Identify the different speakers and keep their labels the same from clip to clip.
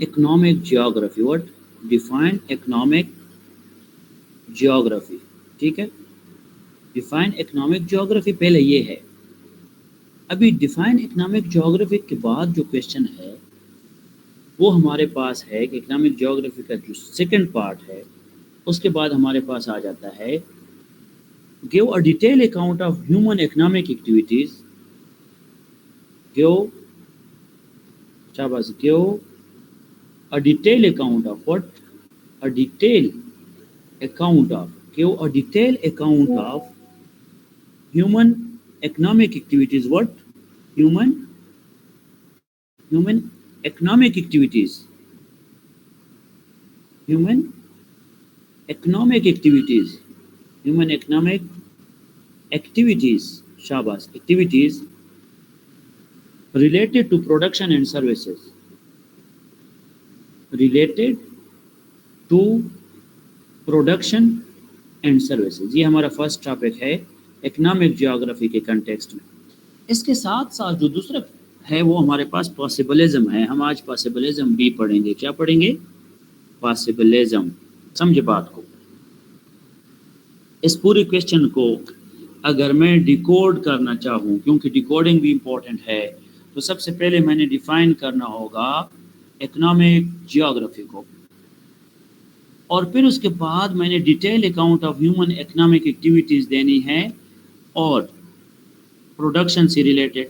Speaker 1: economic geography. What? Define economic geography. ٹھیک ہے, define economic geography پہلے یہ ہے. ابھی ڈیفائن اکنامک جیوگرافی کے بعد جو کویشچن ہے وہ ہمارے پاس ہے کہ اکنامک جیوگرافی کا جو سیکنڈ پارٹ ہے اس کے بعد ہمارے پاس آ جاتا ہے give a detailed account of human economic activities. Give a detailed account of what? A detailed account of. Give a detailed account of human economic activities. What? Human economic activities. Human economic activities. Human economic activities. Shabas. Activities related to production and services. Related to production and services. یہ ہمارا first topic ہے economic geography کے context میں. اس کے ساتھ ساتھ جو دوسرا ہے وہ ہمارے پاس پاسبلزم ہے. ہم آج پاسبلزم بھی پڑھیں گے. کیا پڑھیں گے؟ پاسبلزم. سمجھے بات کو. اس پوری کویشچن کو اگر میں ڈیکوڈ کرنا چاہوں, کیونکہ ڈیکوڈنگ بھی امپورٹنٹ ہے, تو سب سے پہلے میں نے ڈیفائن کرنا ہوگا اکنامک جیوگرافی کو, اور پھر اس کے بعد میں نے detail account of human economic activities دینی ہے, اور پروڈکشن سے ریلیٹڈ,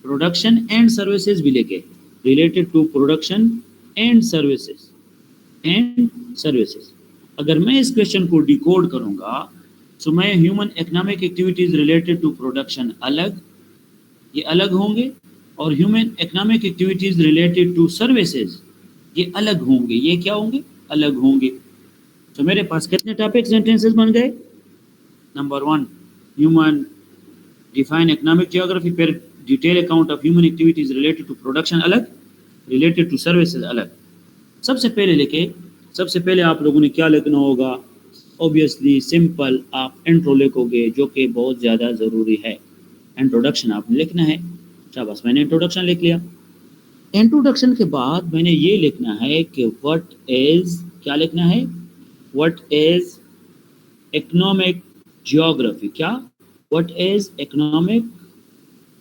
Speaker 1: پروڈکشن اینڈ سروسز بھی لے کے, related to production and services. اگر میں اس کویشچن کو ڈیکوڈ کروں گا تو میں human economic activities related to production الگ, یہ الگ ہوں گے, اور human economic activities related to services یہ الگ ہوں گے. یہ کیا ہوں گے؟ الگ ہوں گے. تو میرے پاس کتنے ٹاپک سینٹینسز بن گئے؟ Number 1 human define economic geography, پھر detail account of human activities related to production الگ, ریلیٹڈ ٹو سروسز الگ. سب سے پہلے آپ لوگوں نے کیا لکھنا ہوگا؟ اوبیسلی سمپل آپ انٹرو لکھو گے, جو کہ بہت زیادہ ضروری ہے. انٹروڈکشن آپ نے لکھنا ہے. بس میں نے انٹروڈکشن لکھ لیا. انٹروڈکشن کے بعد میں نے یہ لکھنا ہے کہ وٹ از, کیا لکھنا ہے؟ What is economic geography. کیا؟ What is economic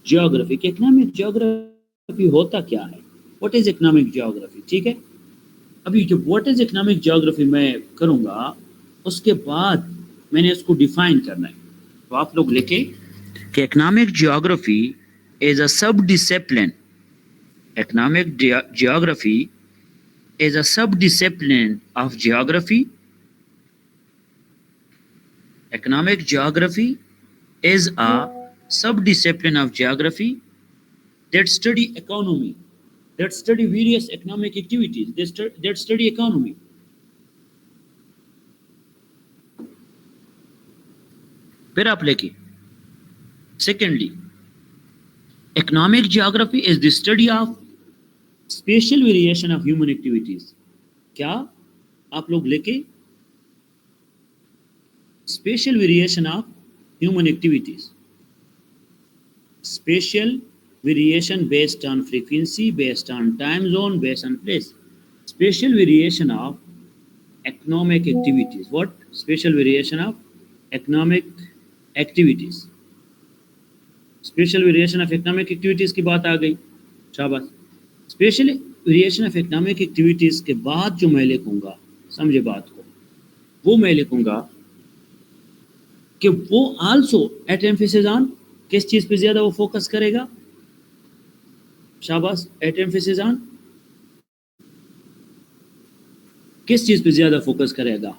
Speaker 1: geography. کہ اکنامک جیوگرافی ہوتا کیا ہے؟ What is economic geography. ٹھیک ہے. ابھی جو واٹ از اکنامک جیوگرافی میں کروں گا, اس کے بعد میں نے اس کو ڈیفائن کرنا ہے. تو آپ لوگ لکھیں کہ economic geography is a sub discipline. Economic geography is a sub-discipline of geography. Economic geography is a sub-discipline of geography that study economy, that study various economic activities, that study economy. پھر آپ لکھیں secondly, economic geography is the study of spatial variation of human activities. کیا؟ آپ لوگ لکھیں spatial variation of human activities. Spatial variation based on frequency, based on time zone, based on place. Spatial variation of economic activities. What? Spatial variation of economic activities. Spatial variation of economic activities کی بات آ گئی. شاباش. Special variation of economic activities کے بعد جو میں لکھوں گا, سمجھے بات کو, وہ میں لکھوں گا کہ وہ آلسو ایٹ ایمفیسس آن, کس چیز پہ زیادہ وہ فوکس کرے گا؟ شاباش. ایٹ ایمفیسس آن, کس چیز پہ زیادہ فوکس کرے گا؟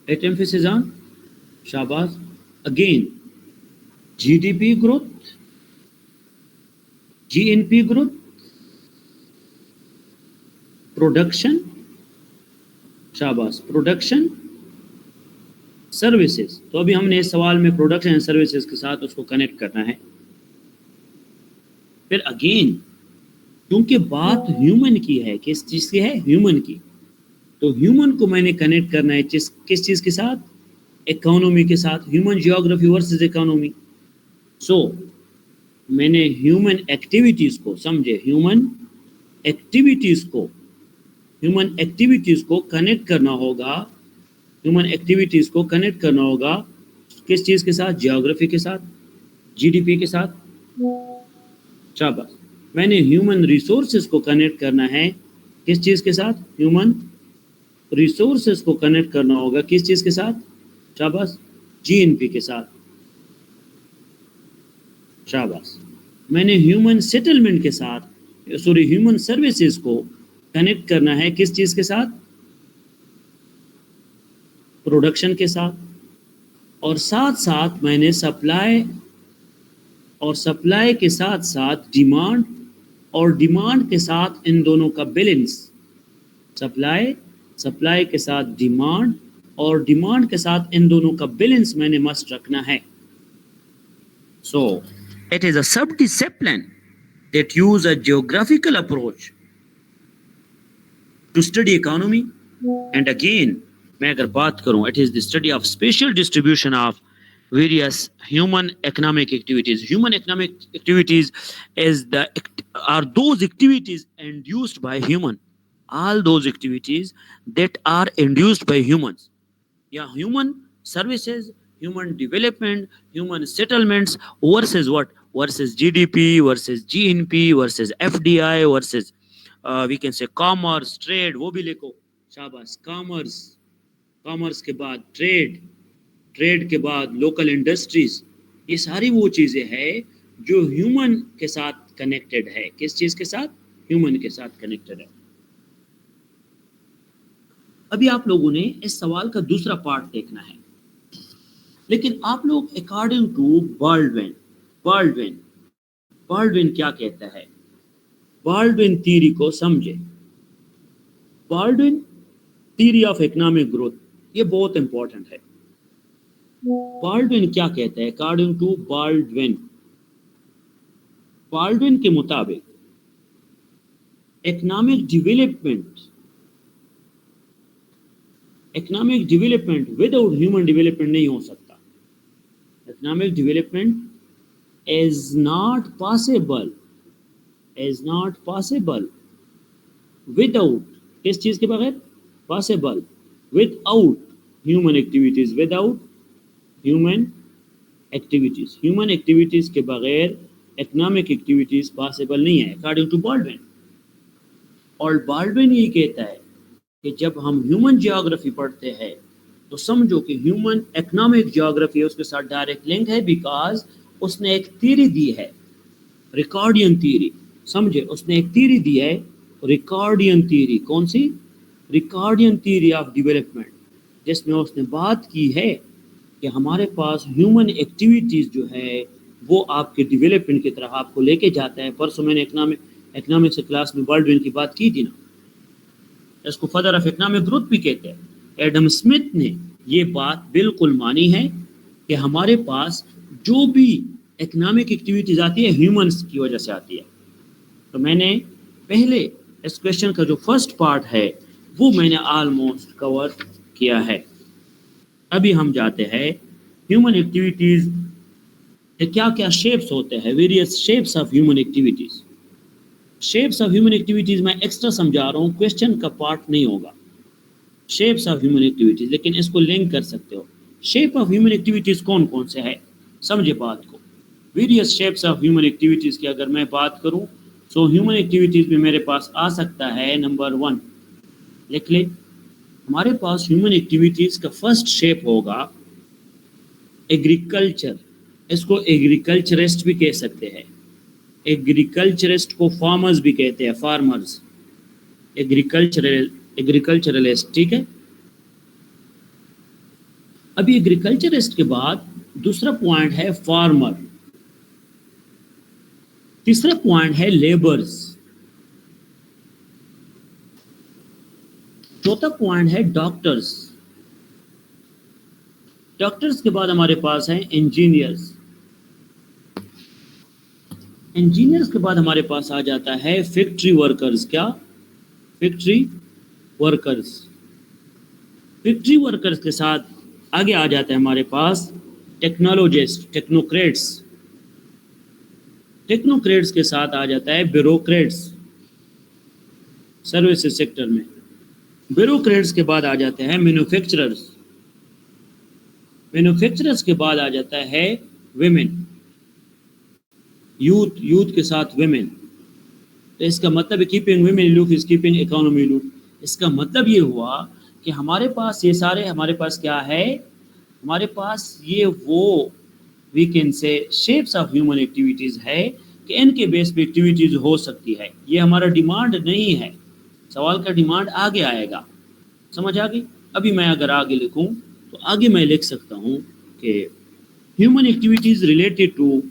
Speaker 1: At emphasis on. شاباش. Again G D P growth, G N P growth, production. شاباش. Production, services. تو ابھی ہم نے اس سوال میں پروڈکشن اینڈ سروسز کے ساتھ اس کو کنیکٹ کرنا ہے. پھر اگین کیونکہ بات ہیومن کی ہے, کس چیز کی ہے؟ ہیومن کی. تو ہیومن کو میں نے کنیکٹ کرنا ہے کس چیز کے ساتھ؟ اکانومی کے ساتھ. Human geography versus economy. So میں نے ہیومن ایکٹیویٹیز کو, سمجھے, ہیومن एक्टिविटीज़ को कनेक्ट करना होगा, किस चीज़ के साथ? जियोग्राफी के साथ, जीडीपी के साथ। शाबाश। मैंने ह्यूमन रिसोर्सेज को कनेक्ट करना है किस चीज़ के साथ? ह्यूमन रिसोर्सेज को कनेक्ट करना होगा किस चीज़ के साथ? शाबाश, जीएनपी के साथ। शाबाश। मैंने ह्यूमन सेटलमेंट के साथ, ह्यूमन सर्विसेज को कनेक्ट करना है किस चीज़ के साथ? प्रोडक्शन के साथ। और साथ साथ मैंने सप्लाई के साथ साथ डिमांड, और डिमांड के साथ इन दोनों का बैलेंस। सप्लाई के साथ डिमांड, और डिमांड के साथ इन दोनों का बैलेंस मैंने मस्ट रखना है। So it is a sub-discipline that use a geographical approach to study economy. And again, मैं अगर बात करूं, it is the study of spatial distribution of various human economic activities. Human economic activities are those activities induced by human. All those activities that are induced by humans. Yeah, human services, human development, human settlements versus what? Versus GDP, versus GNP, versus FDI, versus we can say commerce, trade. वो भी लिखो, शाबाश। Commerce के बाद trade के बाद local industries. ये सारी वो चीज़ें हैं जो ह्यूमन के साथ कनेक्टेड है। किस चीज़ के साथ? ह्यूमन के साथ कनेक्टेड है। अभी आप लोगों ने इस सवाल का दूसरा पार्ट देखना है, लेकिन आप लोग अकॉर्डिंग टू बाल्डविन क्या कहता है, बाल्डविन थ्योरी को समझे। Baldwin theory of economic growth, ये बहुत इंपॉर्टेंट है। बाल्डविन क्या कहता है? अकॉर्डिंग टू बाल्डविन के मुताबिक economic development without human development नहीं हो सकता। Economic development is not possible without, किस चीज के बगैर? Possible without human activities. Human activities के बगैर इकोनॉमिक एक्टिविटीज पॉसिबल नहीं है, अकॉर्डिंग टू बाल्डविन। और बाल्डविन ये कहता है कि जब हम ह्यूमन जियोग्राफी पढ़ते हैं तो समझो कि ह्यूमन इकोनॉमिक जियोग्राफी उसके साथ डायरेक्ट लिंक है, बिकॉज उसने एक थ्योरी दी है, रिकॉर्डियन थ्योरी। समझे, उसने एक थ्योरी दी है, रिकॉर्डियन थ्योरी। कौन सी? रिकॉर्डियन थ्योरी ऑफ डेवलपमेंट, जिसमें उसने बात की है कि हमारे पास ह्यूमन एक्टिविटीज़ जो है वो आपके डेवलपमेंट की तरफ आपको लेके जाता है। परसों मैंने इकोनॉमिक्स क्लास में बाल्डविन की बात की थी ना, इसको फादर ऑफ इकोनॉमिक ग्रोथ भी कहते हैं। एडम स्मिथ ने ये बात बिल्कुल मानी है कि हमारे पास जो भी इकोनॉमिक एक्टिविटीज आती है ह्यूमंस की वजह से आती है। तो मैंने पहले इस क्वेश्चन का जो फर्स्ट पार्ट है वो मैंने ऑलमोस्ट कवर किया है। अभी हम जाते हैं ह्यूमन एक्टिविटीज के क्या क्या शेप्स होते हैं, various shapes of human activities. Shapes of human activities मैं एक्स्ट्रा समझा रहा हूँ, क्वेश्चन का पार्ट नहीं होगा। शेप्स ऑफ ह्यूमन एक्टिविटीज, लेकिन इसको लिंक कर सकते हो। शेप ऑफ ह्यूमन एक्टिविटीज कौन कौन से है, समझे बात को। Various shapes of human activities की अगर मैं बात करूं, सो ह्यूमन एक्टिविटीज में मेरे पास आ सकता है नंबर 1, लिख ले। हमारे पास ह्यूमन एक्टिविटीज का फर्स्ट शेप होगा एग्रीकल्चर। इसको एग्रीकल्चरिस्ट भी कह सकते हैं। एग्रीकल्चरिस्ट को फार्मर्स भी कहते हैं, फार्मर्स, एग्रीकल्चरलिस्ट, ठीक है। अभी एग्रीकल्चरिस्ट के बाद दूसरा पॉइंट है फार्मर, तीसरा पॉइंट है लेबर्स, चौथा पॉइंट है डॉक्टर्स। डॉक्टर्स के बाद हमारे पास है इंजीनियर्स। इंजीनियर्स के बाद हमारे पास आ जाता है फैक्ट्री वर्कर्स। क्या? Factory workers. फैक्ट्री वर्कर्स के साथ आगे आ जाता है हमारे पास टेक्नोलॉजिस्ट, टेक्नोक्रेट्स के साथ आ जाता है ब्यूरोक्रेट्स। सर्विसेज सेक्टर में। ब्यूरोक्रेट्स के बाद आ जाते हैं मैन्युफैक्चरर्स, मैन्युफैक्चरर्स के बाद आ जाता है विमेन, यूथ, यूथ के साथ विमेन। तो इसका मतलब keeping women loop is keeping economy loop. इसका मतलब ये हुआ कि हमारे पास ये सारे, हमारे पास क्या है, हमारे पास ये वो we can say shapes of human activities है कि इनके बेस पे एक्टिविटीज़ हो सकती है। ये हमारा डिमांड नहीं है, सवाल का डिमांड आगे आएगा, समझ आ गई। अभी मैं अगर आगे लिखूं तो आगे मैं लिख सकता हूं कि human activities related to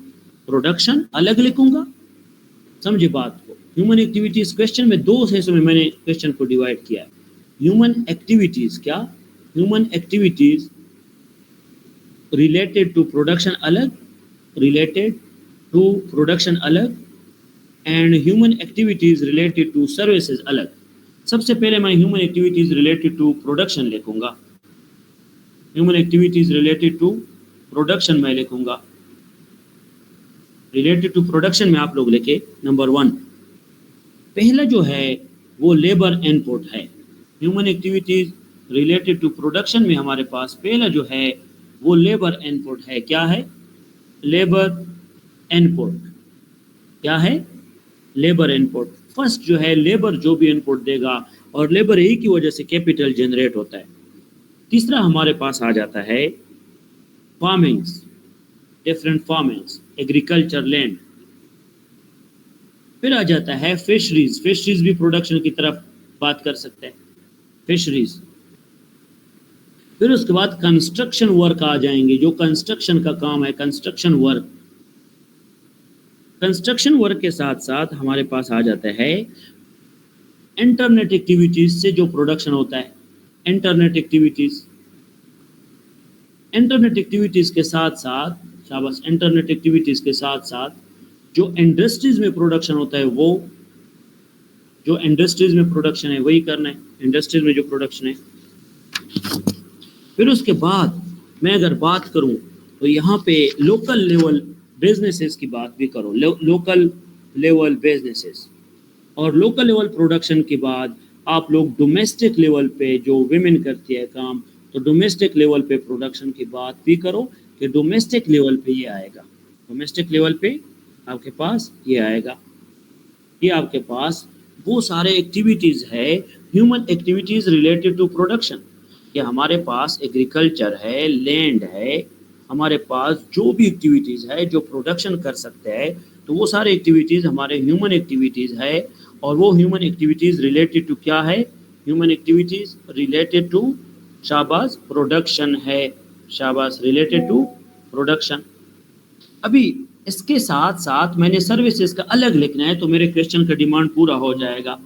Speaker 1: production, अलग लिखूंगा, समझे बात को। ह्यूमन एक्टिविटीज़ क्वेश्चन में दो हिस्सों में मैंने क्वेश्चन को डिवाइड किया है। ह्यूमन एक्टिविटीज़ क्या, human activities related to production अलग, रिलेटेड टू प्रोडक्शन अलग, and human activities related to services अलग। सबसे पहले मैं human activities related to production लिखूंगा, human activities related to production मैं लिखूंगा। रिलेटेड टू प्रोडक्शन में आप लोग लिखे नंबर 1, पहला जो है वो लेबर इनपुट है। Human activities related to production में हमारे पास पहला जो है वो लेबर इनपुट है। क्या है? Labour input. क्या है? Labour input. फर्स्ट जो है लेबर जो भी इनपुट देगा, और लेबर ही की वजह से कैपिटल जनरेट होता है। तीसरा हमारे पास आ जाता है farmings, different farmings, agriculture land. फिर आ जाता है फिशरीज, फिशरीज भी प्रोडक्शन की तरफ बात कर सकते हैं, फिशरीज। फिर उसके बाद कंस्ट्रक्शन वर्क आ जाएंगे, जो कंस्ट्रक्शन का काम है, कंस्ट्रक्शन वर्क। कंस्ट्रक्शन वर्क के साथ साथ हमारे पास आ जाता है इंटरनेट एक्टिविटीज से जो प्रोडक्शन होता है, इंटरनेट एक्टिविटीज। इंटरनेट एक्टिविटीज के साथ साथ, शाबाश, इंटरनेट एक्टिविटीज के साथ साथ जो इंडस्ट्रीज में प्रोडक्शन होता है, वो जो इंडस्ट्रीज में प्रोडक्शन है वही करना है, इंडस्ट्रीज में जो प्रोडक्शन है। फिर उसके बाद मैं अगर बात करूं तो यहाँ पे लोकल लेवल बिजनेसेस की बात भी करो, लोकल लेवल बिजनेसेस। और लोकल लेवल प्रोडक्शन के बाद आप लोग डोमेस्टिक लेवल पे जो विमेन करती है काम, तो डोमेस्टिक लेवल पे प्रोडक्शन की बात भी करो कि डोमेस्टिक लेवल पे ये आएगा, डोमेस्टिक लेवल पे आपके पास ये आएगा। ये आपके पास वो सारे एक्टिविटीज़ है, human activities related to production. कि हमारे पास एग्रीकल्चर है, लैंड है, हमारे पास जो भी एक्टिविटीज़ है जो प्रोडक्शन कर सकते हैं, तो वो सारे एक्टिविटीज़ हमारे ह्यूमन एक्टिविटीज़ है। और वो ह्यूमन एक्टिविटीज़ रिलेटेड टू क्या है? ह्यूमन एक्टिविटीज़ रिलेटेड टू, शाबाश, प्रोडक्शन है, शाबाश, रिलेटेड टू प्रोडक्शन। अभी इसके साथ साथ मैंने सर्विसेज का अलग लिखना है, तो मेरे क्वेश्चन का डिमांड पूरा हो जाएगा।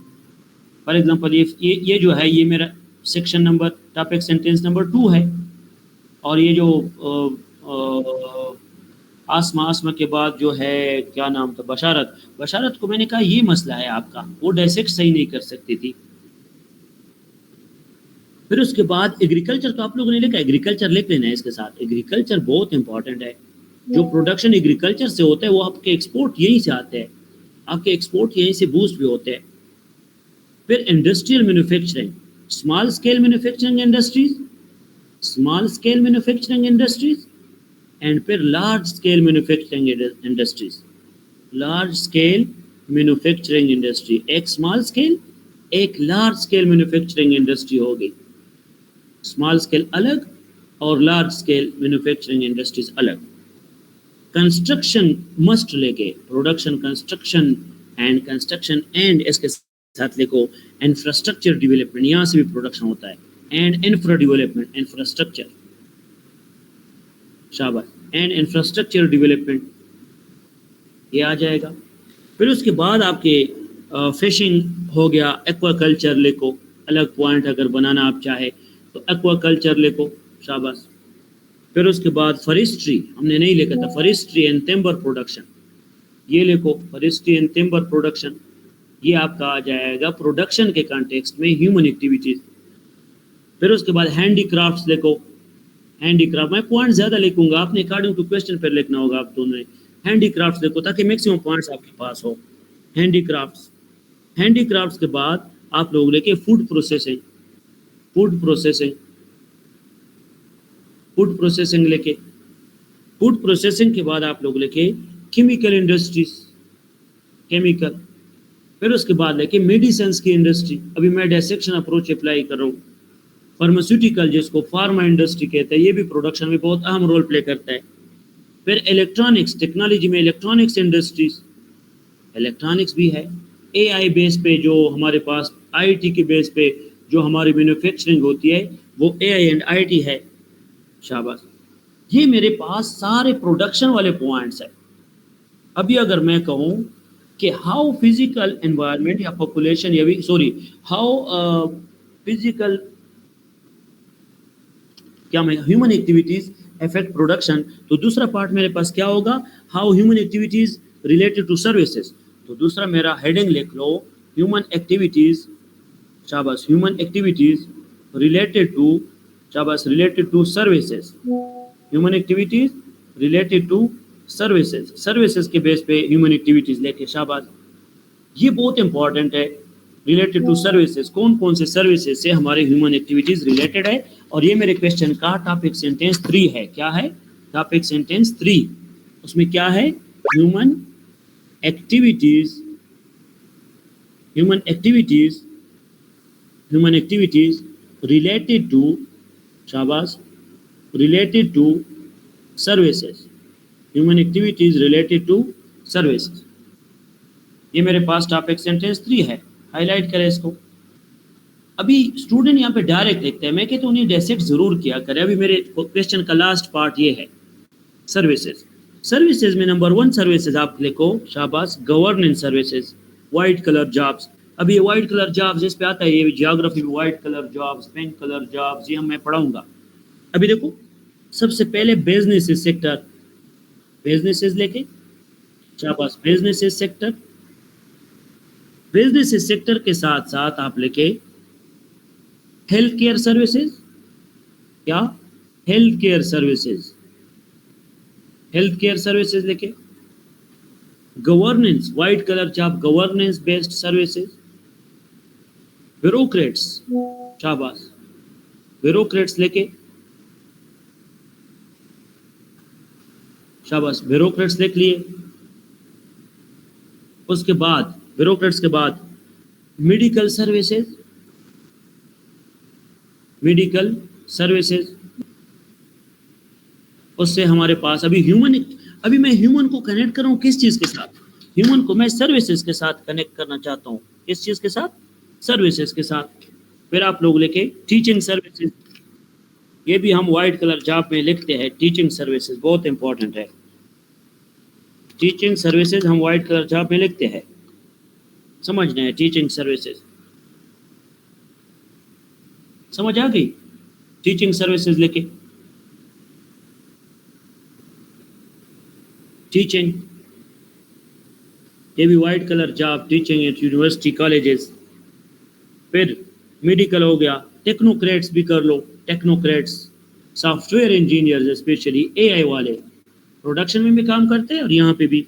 Speaker 1: फॉर एग्जांपल ये जो है, ये मेरा section number, topic sentence number 2 है। और ये जो आसमा के बाद जो है, क्या नाम था, बशारत, बशारत को मैंने कहा ये मसला है आपका, वो डायसेक्ट सही नहीं कर सकती थी। फिर उसके बाद एग्रीकल्चर, तो आप लोगों ने लिखा, एग्रीकल्चर लिख लेना है इसके साथ। एग्रीकल्चर बहुत इंपॉर्टेंट है। जो प्रोडक्शन एग्रीकल्चर से होता है वो आपके एक्सपोर्ट यहीं से आते हैं, आपके एक्सपोर्ट यहीं से बूस्ट भी होते हैं। फिर industrial manufacturing, small scale manufacturing industries, small scale manufacturing industries, and फिर large scale manufacturing industries. Large scale manufacturing industry, एक स्मॉल स्केल, एक लार्ज स्केल मैन्युफैक्चरिंग इंडस्ट्री होगी। स्मॉल स्केल अलग और लार्ज स्केल मैन्युफैक्चरिंग इंडस्ट्रीज अलग। Construction must लेके, production, construction and इसके साथ लिखो इंफ्रास्ट्रक्चर डेवलपमेंट, यहाँ से भी प्रोडक्शन होता है, एंड इंफ्रा डेवलपमेंट, इंफ्रास्ट्रक्चर, शाबाश, एंड इंफ्रास्ट्रक्चर डेवलपमेंट, ये आ जाएगा। फिर उसके बाद आपके फिशिंग हो गया, एक्वाकल्चर लिखो, अलग पॉइंट अगर बनाना आप चाहे तो एक्वाकल्चर लिखो, शाबाश। फिर उसके बाद फॉरेस्ट्री, हमने नहीं लिखा था, फॉरेस्ट्री एंड टिम्बर प्रोडक्शन, ये लिखो, फॉरेस्ट्री एंड टिम्बर प्रोडक्शन, ये आपका आ जाएगा प्रोडक्शन के कॉन्टेक्स्ट में ह्यूमन एक्टिविटीज। फिर उसके बाद हैंडीक्राफ्ट्स लिखो, हैंडीक्राफ्ट, मैं पॉइंट ज़्यादा लिखूंगा, आपने अकॉर्डिंग टू क्वेश्चन पर लिखना होगा आप दोनों ने। हैंडीक्राफ्ट्स लिखो ताकि मैक्सिमम पॉइंट्स आपके पास हो। हैंडीक्राफ्ट्स, हैंडीक्राफ्ट्स के बाद آپ لوگ لے کے فوڈ پروسیسنگ لے کے، فوڈ پروسیسنگ کے بعد آپ لوگ لے کے کیمیکل انڈسٹریز، کیمیکل، پھر اس کے بعد لے کے میڈیسنس کی انڈسٹری، ابھی میں ڈائسیکشن اپروچ اپلائی کر رہا ہوں، فارماسیوٹیکل جس کو فارما انڈسٹری کہتے ہیں، یہ بھی پروڈکشن میں بہت اہم رول پلے کرتا ہے. پھر الیکٹرانکس، ٹیکنالوجی میں الیکٹرانکس انڈسٹریز، الیکٹرانکس بھی ہے. اے آئی بیس پہ جو ہمارے پاس آئی ٹی کے بیس پہ جو ہماری مینوفیکچرنگ ہوتی ہے وہ اے آئی اینڈ آئی ٹی ہے. شاباش. یہ میرے پاس سارے پروڈکشن والے پوائنٹس ہیں. ابھی اگر میں کہوں کہ ہاؤ فزیکل انوائرمنٹ یا پاپولیشن یا ہاؤ فزیکل کیا میں ہیومن ایکٹیویٹیز افیکٹ پروڈکشن، تو دوسرا پارٹ میرے پاس کیا ہوگا، how human activities related to services. تو دوسرا میرا ہیڈنگ لکھ لو، ہیومن ایکٹیویٹیز، شاباش، ہیومن ایکٹیویٹیز ریلیٹڈ ٹو، شاباش، related to services, human activities related to services, services کے بیس پہ ہیومن ایکٹیویٹیز لے کے. شاباش. یہ بہت امپورٹنٹ ہے، ریلیٹڈ ٹو سروسز، کون کون سے سروسز سے ہمارے ہیومن ایکٹیویٹیز ریلیٹڈ ہے. اور یہ میرے کویشچن کا ٹاپک سینٹینس 3 ہے. کیا ہے ٹاپک سینٹینس 3؟ اس میں کیا ہے، human activities, human activities, human activities related to, شاباش، related to services, human activities related to services. یہ میرے پاس ٹاپک سینٹینس 3 ہے. ہائی لائٹ کرے اس کو. ابھی اسٹوڈنٹ یہاں پہ ڈائریکٹ لکھتے ہیں، میں کہتا ہوں انہیں ڈیسیکٹ ضرور کیا کرے. ابھی میرے کویشچن کا لاسٹ پارٹ یہ ہے، سروسز. سروسز میں نمبر 1 سروسز آپ لکھو، شاباش، governance services, white colour jobs. ابھی یہ وائٹ کلر جابس جس پہ آتا ہے، یہ جیوگرافی میں white colour jobs, pink colour jobs, یہ میں پڑھاؤں گا. ابھی دیکھو، سب سے پہلے بزنس سیکٹر، بزنسز لے کے، شاباش، بزنس سیکٹر. بزنس سیکٹر کے ساتھ ساتھ آپ لکھے ہیلتھ کیئر سروسز. کیا؟ Health care services, health care services لکھے. Governance, white collar job, governance based services. Bureaucrats, شاباش، بیوروکریٹس لکھے، شاباش، بیوروکریٹس لکھ لیے. اس کے بعد بیوروکریٹس کے بعد میڈیکل سروسز، میڈیکل سروسز. اس سے ہمارے پاس ابھی میں ہیومن کو کنیکٹ کر رہا ہوں کس چیز کے ساتھ، ہیومن کو میں سروسز کے ساتھ کنیکٹ کرنا چاہتا ہوں. کس چیز کے ساتھ؟ سروسز کے ساتھ. پھر آپ لوگ لکھے ٹیچنگ سروسز. یہ بھی ہم وائٹ کلر جاب میں لکھتے ہیں، ٹیچنگ سروسز بہت امپورٹنٹ ہے. ٹیچنگ سروسز ہم وائٹ کلر جاب میں لکھتے ہیں، سمجھنا ہے. ٹیچنگ سروسز سمجھ آ گئی؟ ٹیچنگ سروسز لکھے، ٹیچنگ، یہ بھی white collar job, teaching at university colleges. پھر میڈیکل ہو گیا. ٹیکنوکریٹس بھی کر لو، technocrats, software engineers, especially A I والے پروڈکشن میں بھی کام کرتے ہیں، اور یہاں پہ بھی.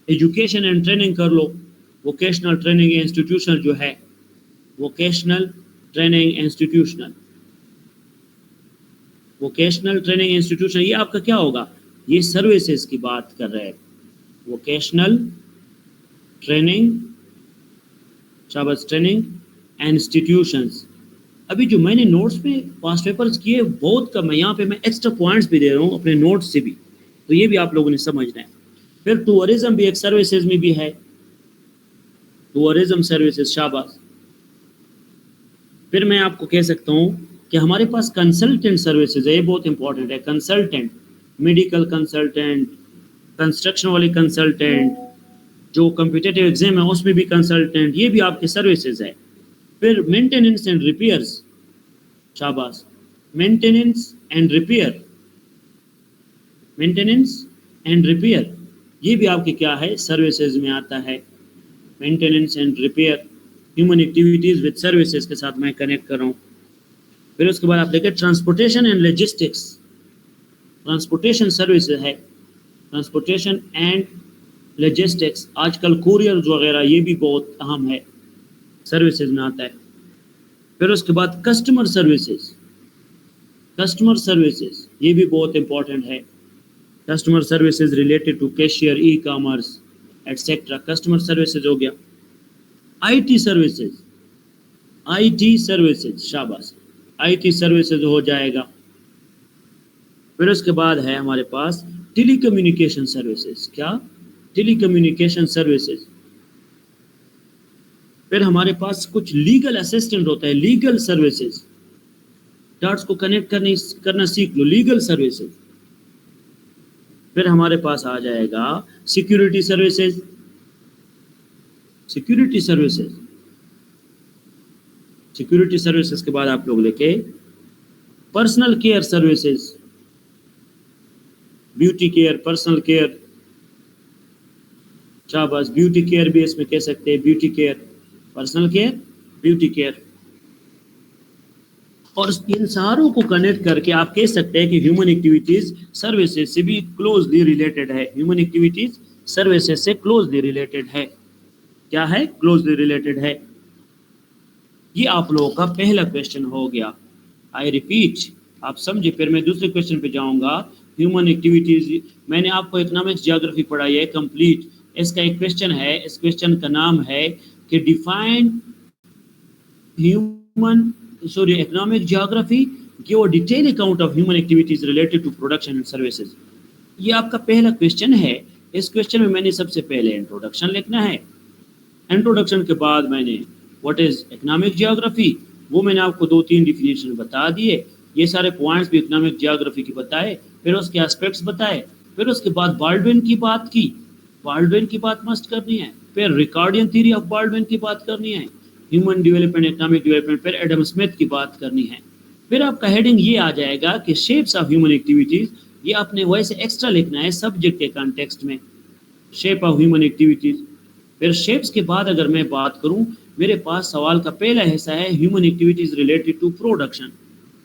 Speaker 1: ایجوکیشن اینڈ ٹریننگ کر لو، ووکیشنل ٹریننگ انسٹیٹیوشنل جو ہے، vocational training institutional, vocational training institution. یہ آپ کا کیا ہوگا، یہ سروسز کی بات کر رہے ہیں. ووکیشنل ٹریننگ، شاباش، ٹریننگ انسٹیٹیوشنز. ابھی جو میں نے نوٹس میں پاس پیپرز کیے بہت کم ہے، یہاں پہ میں ایکسٹرا پوائنٹس بھی دے رہا ہوں اپنے نوٹس سے بھی، تو یہ بھی آپ لوگوں نے سمجھنا ہے. پھر ٹورزم بھی ایک سروسز میں بھی ہے، ٹورزم سروسز، شاباش. پھر میں آپ کو کہہ سکتا ہوں کہ ہمارے پاس کنسلٹنٹ سروسز ہے، یہ بہت امپورٹنٹ ہے. کنسلٹنٹ، میڈیکل کنسلٹنٹ، کنسٹرکشن والے کنسلٹنٹ، جو کمپیٹیٹیو ایگزام ہے اس میں بھی کنسلٹنٹ، یہ بھی آپ کے سروسز ہے. پھر مینٹیننس اینڈ ریپیئرز، شاباش، maintenance and repair, maintenance and repair, یہ بھی آپ کے کیا ہے، سروسز میں آتا ہے. Maintenance and repair, human activities with services کے ساتھ میں کنیکٹ کر رہا ہوں. پھر اس کے بعد آپ دیکھیں transportation and logistics, transportation services ہے، ٹرانسپورٹیشن اینڈ لاجسٹکس. آج کل کوریئرز وغیرہ یہ بھی بہت اہم ہے. सर्विसेज में आता है। फिर उसके बाद कस्टमर सर्विसेज, कस्टमर सर्विसेज ये भी बहुत इंपॉर्टेंट है। Customer services related to cashier, e commerce et cetera, customer services हो गया। आईटी सर्विसेज, आईटी सर्विसेज, शाबाश, आईटी सर्विसेज हो जाएगा। फिर उसके बाद है हमारे पास टेलीकम्युनिकेशन सर्विसेज, क्या, टेलीकम्युनिकेशन सर्विसेज। फिर हमारे पास कुछ लीगल असिस्टेंट होता है, लीगल सर्विसेज, डॉट्स को कनेक्ट करना सीख लो, लीगल सर्विसेज। फिर हमारे पास आ जाएगा security services, security services, security services के बाद आप लोग लेके personal care services, beauty care, personal care, शाबाश, ब्यूटी केयर भी इसमें कह सकते हैं, beauty care, personal care, beauty care. और इन सारों को कनेक्ट करके आप कह सकते हैं कि ह्यूमन एक्टिविटीज सर्विसेज से भी क्लोजली रिलेटेड है, ह्यूमन एक्टिविटीज सर्विसेज से क्लोजली रिलेटेड है। क्या है? क्लोजली रिलेटेड है। ये आप लोगों का पहला क्वेश्चन हो गया। आई रिपीट, आप समझे। फिर मैं दूसरे क्वेश्चन पे जाऊंगा। ह्यूमन एक्टिविटीज, मैंने आपको इकोनॉमिक्स ज्योग्राफी पढ़ाई है कंप्लीट। इसका एक क्वेश्चन है, इस क्वेश्चन का नाम है कि define economic geography, give a detailed account of human activities related to production and services। ये आपका पहला क्वेश्चन है। इस क्वेश्चन में मैंने सबसे पहले इंट्रोडक्शन लिखना है। इंट्रोडक्शन के बाद मैंने व्हाट इज इकोनॉमिक जियोग्राफी, वो मैंने आपको 2-3 डिफिनेशन बता दिए। ये सारे पॉइंट्स भी इकोनॉमिक जियोग्राफी के बताए, फिर उसके एस्पेक्ट्स बताए। फिर उसके बाद बाल्डविन की बात की, बाल्डविन की बात मस्ट करनी है। फिर रिकॉर्डियन थ्योरी ऑफ बाल्डविन की बात करनी है, ह्यूमन डेवलपमेंट, इकोनॉमिक डेवलपमेंट। फिर एडम स्मिथ की बात करनी है। फिर आपका हेडिंग ये आ जाएगा कि शेप्स ऑफ ह्यूमन एक्टिविटीज। ये आपने वैसे एक्स्ट्रा लिखना है सब्जेक्ट के कॉन्टेक्स्ट में, शेप ऑफ ह्यूमन एक्टिविटीज। फिर शेप्स के बाद अगर मैं बात करूं, मेरे पास सवाल का पहला हिस्सा है human activities related to production.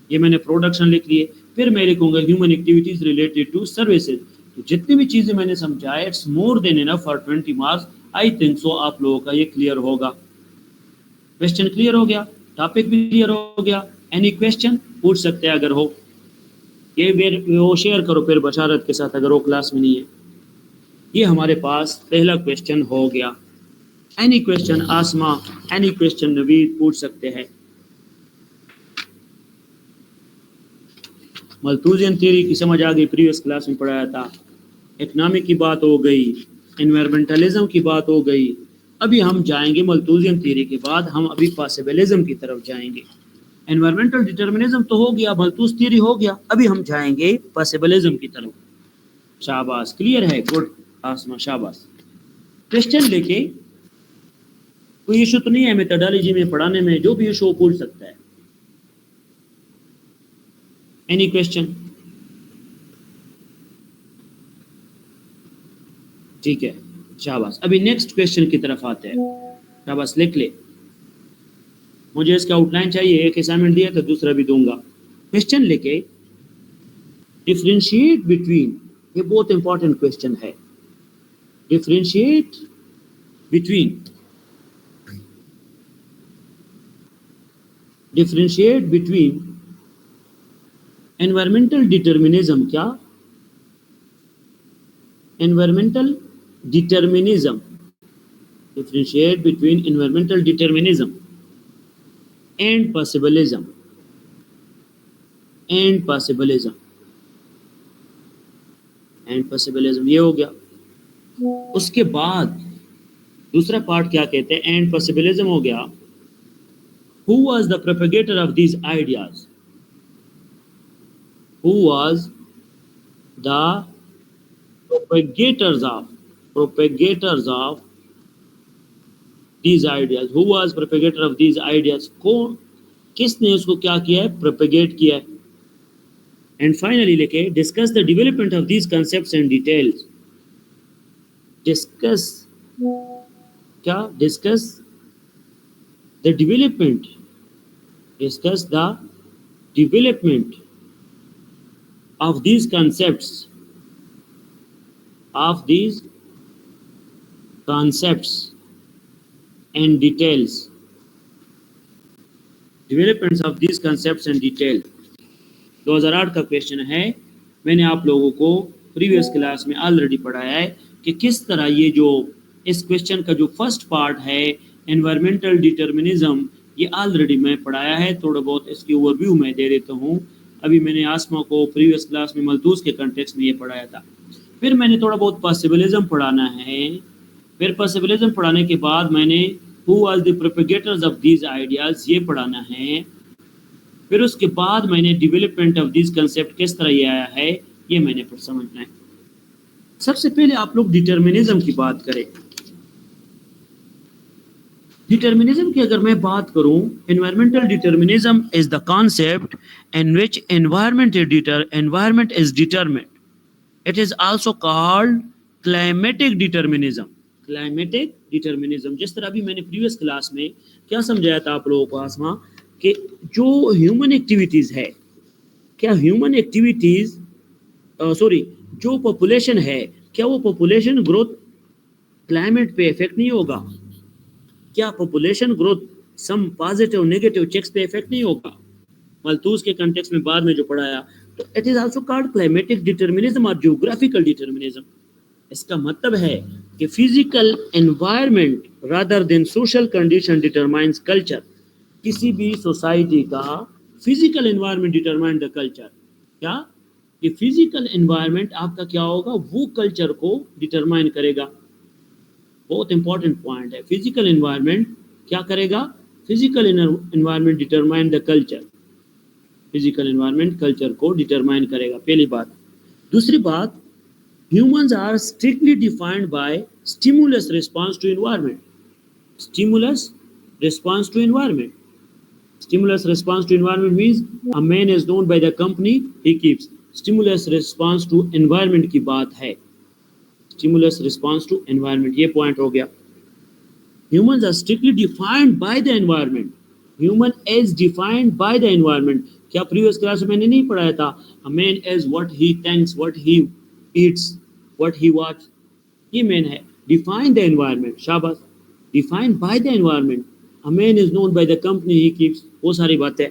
Speaker 1: ये मैंने प्रोडक्शन लिख लिए। फिर मैं लिखूंगा human activities related to services. तो जितनी भी चीजें मैंने समझाया, it's more than enough for 20 marks. I think so आप लोगों का ये क्लियर होगा। क्वेश्चन क्लियर हो गया, टॉपिक भी क्लियर हो गया। एनी क्वेश्चन पूछ सकते हैं अगर हो। ये वो शेयर करो फिर बशारत के साथ अगर वो क्लास में नहीं है। ये हमारे पास पहला क्वेश्चन हो गया। एनी क्वेश्चन आसमा, एनी क्वेश्चन नवीद पूछ सकते हैं। मल्थूजियन थ्योरी की समझ आ गई, प्रीवियस क्लास में पढ़ाया था। इकोनॉमिक की बात हो गई, एनवायरमेंटलिज्म की बात हो गई। अभी हम जाएंगे मल्थूजियन थ्योरी के बाद हम अभी पॉसिबिलिज्म की तरफ जाएंगे। एनवायरमेंटल डिटर्मिनिज्म तो हो गया, मल्थूज थ्योरी हो गया, अभी हम जाएंगे पॉसिबिलिज्म की तरफ। शाबाश, क्लियर है, गुड आसमा, शाबाश। क्वेश्चन लेके कोई इशू तो नहीं है मेथोडोलॉजी में पढ़ाने में, जो भी इशू पूछ सकता है। Any question? ठीक है, शाबाश। अभी नेक्स्ट क्वेश्चन की तरफ आते हैं। शाबाश, लिख ले। मुझे इसका आउटलाइन चाहिए, एक असाइनमेंट दिया तो दूसरा भी दूंगा। क्वेश्चन लेके डिफरेंशिएट बिटवीन, ये बहुत इंपॉर्टेंट क्वेश्चन है। Differentiate between, differentiate between environmental determinism, क्या, environmental determinism, differentiate between environmental determinism and possibilism, and possibilism, and possibilism, ये हो गया। उसके बाद दूसरा पार्ट क्या कहते हैं, एंड पॉसिबिलिज्म हो गया। Who was the propagator of these ideas? Who was the propagators of these ideas? Who was propagator of these ideas? कौन, किसने उसको क्या किया है, propagate किया है। And finally लिखे, discuss the development of these concepts and details. Discuss क्या, discuss the development, discuss the development of these concepts, of these concepts and details developments of these concepts in detail. 2008 का question है, मैंने आप लोगों को previous class में already पढ़ाया है कि किस तरह ये जो इस क्वेश्चन का जो फर्स्ट पार्ट है एनवायरमेंटल डिटर्मिनिज्म, ये ऑलरेडी मैं पढ़ाया है। थोड़ा बहुत इसकी ओवरव्यू मैं दे देता हूँ। अभी मैंने आसमा को प्रीवियस क्लास में मलतूज़ के कंटेक्स्ट में ये पढ़ाया था। फिर मैंने थोड़ा बहुत पॉसिबिलिज्म पढ़ाना है। फिर पॉसिबिलिज्म पढ़ाने के बाद मैंने who was the propagators of these ideas ये पढ़ाना है। फिर उसके बाद मैंने डेवलपमेंट ऑफ दिस कंसेप्ट किस तरह ये आया है ये मैंने फिर समझना है। सबसे पहले आप लोग डिटर्मिनिज्म की बात करें। डिटर्मिनिज्म की अगर मैं बात करूं, environmental determinism is the concept in which environment is determined. It is also called climatic determinism. Climatic determinism, जिस तरह अभी मैंने प्रीवियस क्लास में क्या समझाया था आप लोगों को आसमा, कि जो ह्यूमन एक्टिविटीज़ है, क्या ह्यूमन एक्टिविटीज़ जो पॉपुलेशन है, क्या वो पॉपुलेशन ग्रोथ क्लाइमेट पे इफेक्ट नहीं होगा? क्या population growth some positive negative checks पे इफेक्ट नहीं होगा? मलतूज के कंटेक्स्ट में बाद में जो पढ़ाया, तो it is also called climatic determinism और जियोग्राफिकल डिटर्मिनिज्म। इसका मतलब है कि physical environment rather than social condition determines culture. किसी भी सोसाइटी का physical environment determine the culture. क्या कि फिजिकल एनवायरनमेंट आपका क्या होगा, वो कल्चर को डिटरमाइन करेगा। बहुत इंपॉर्टेंट पॉइंट है, फिजिकल एनवायरनमेंट क्या करेगा? Physical environment determine the culture. Physical environment culture को डिटरमाइन करेगा, पहली बात। दूसरी बात, humans are strictly defined by stimulus response to environment. Stimulus response to environment. Stimulus response to environment means a man is known by the company he keeps. Stimulus response to environment की बात है। Stimulus response to environment, ये point हो गया। Humans are strictly defined by the environment. Human is defined by the environment. क्या previous class में मैंने नहीं पढ़ाया था? A man is what he thinks, what he eats, what he watches. ये man है। Define the environment, शाबाश। Defined by the environment. A man is known by the company he keeps. वो सारी बातें।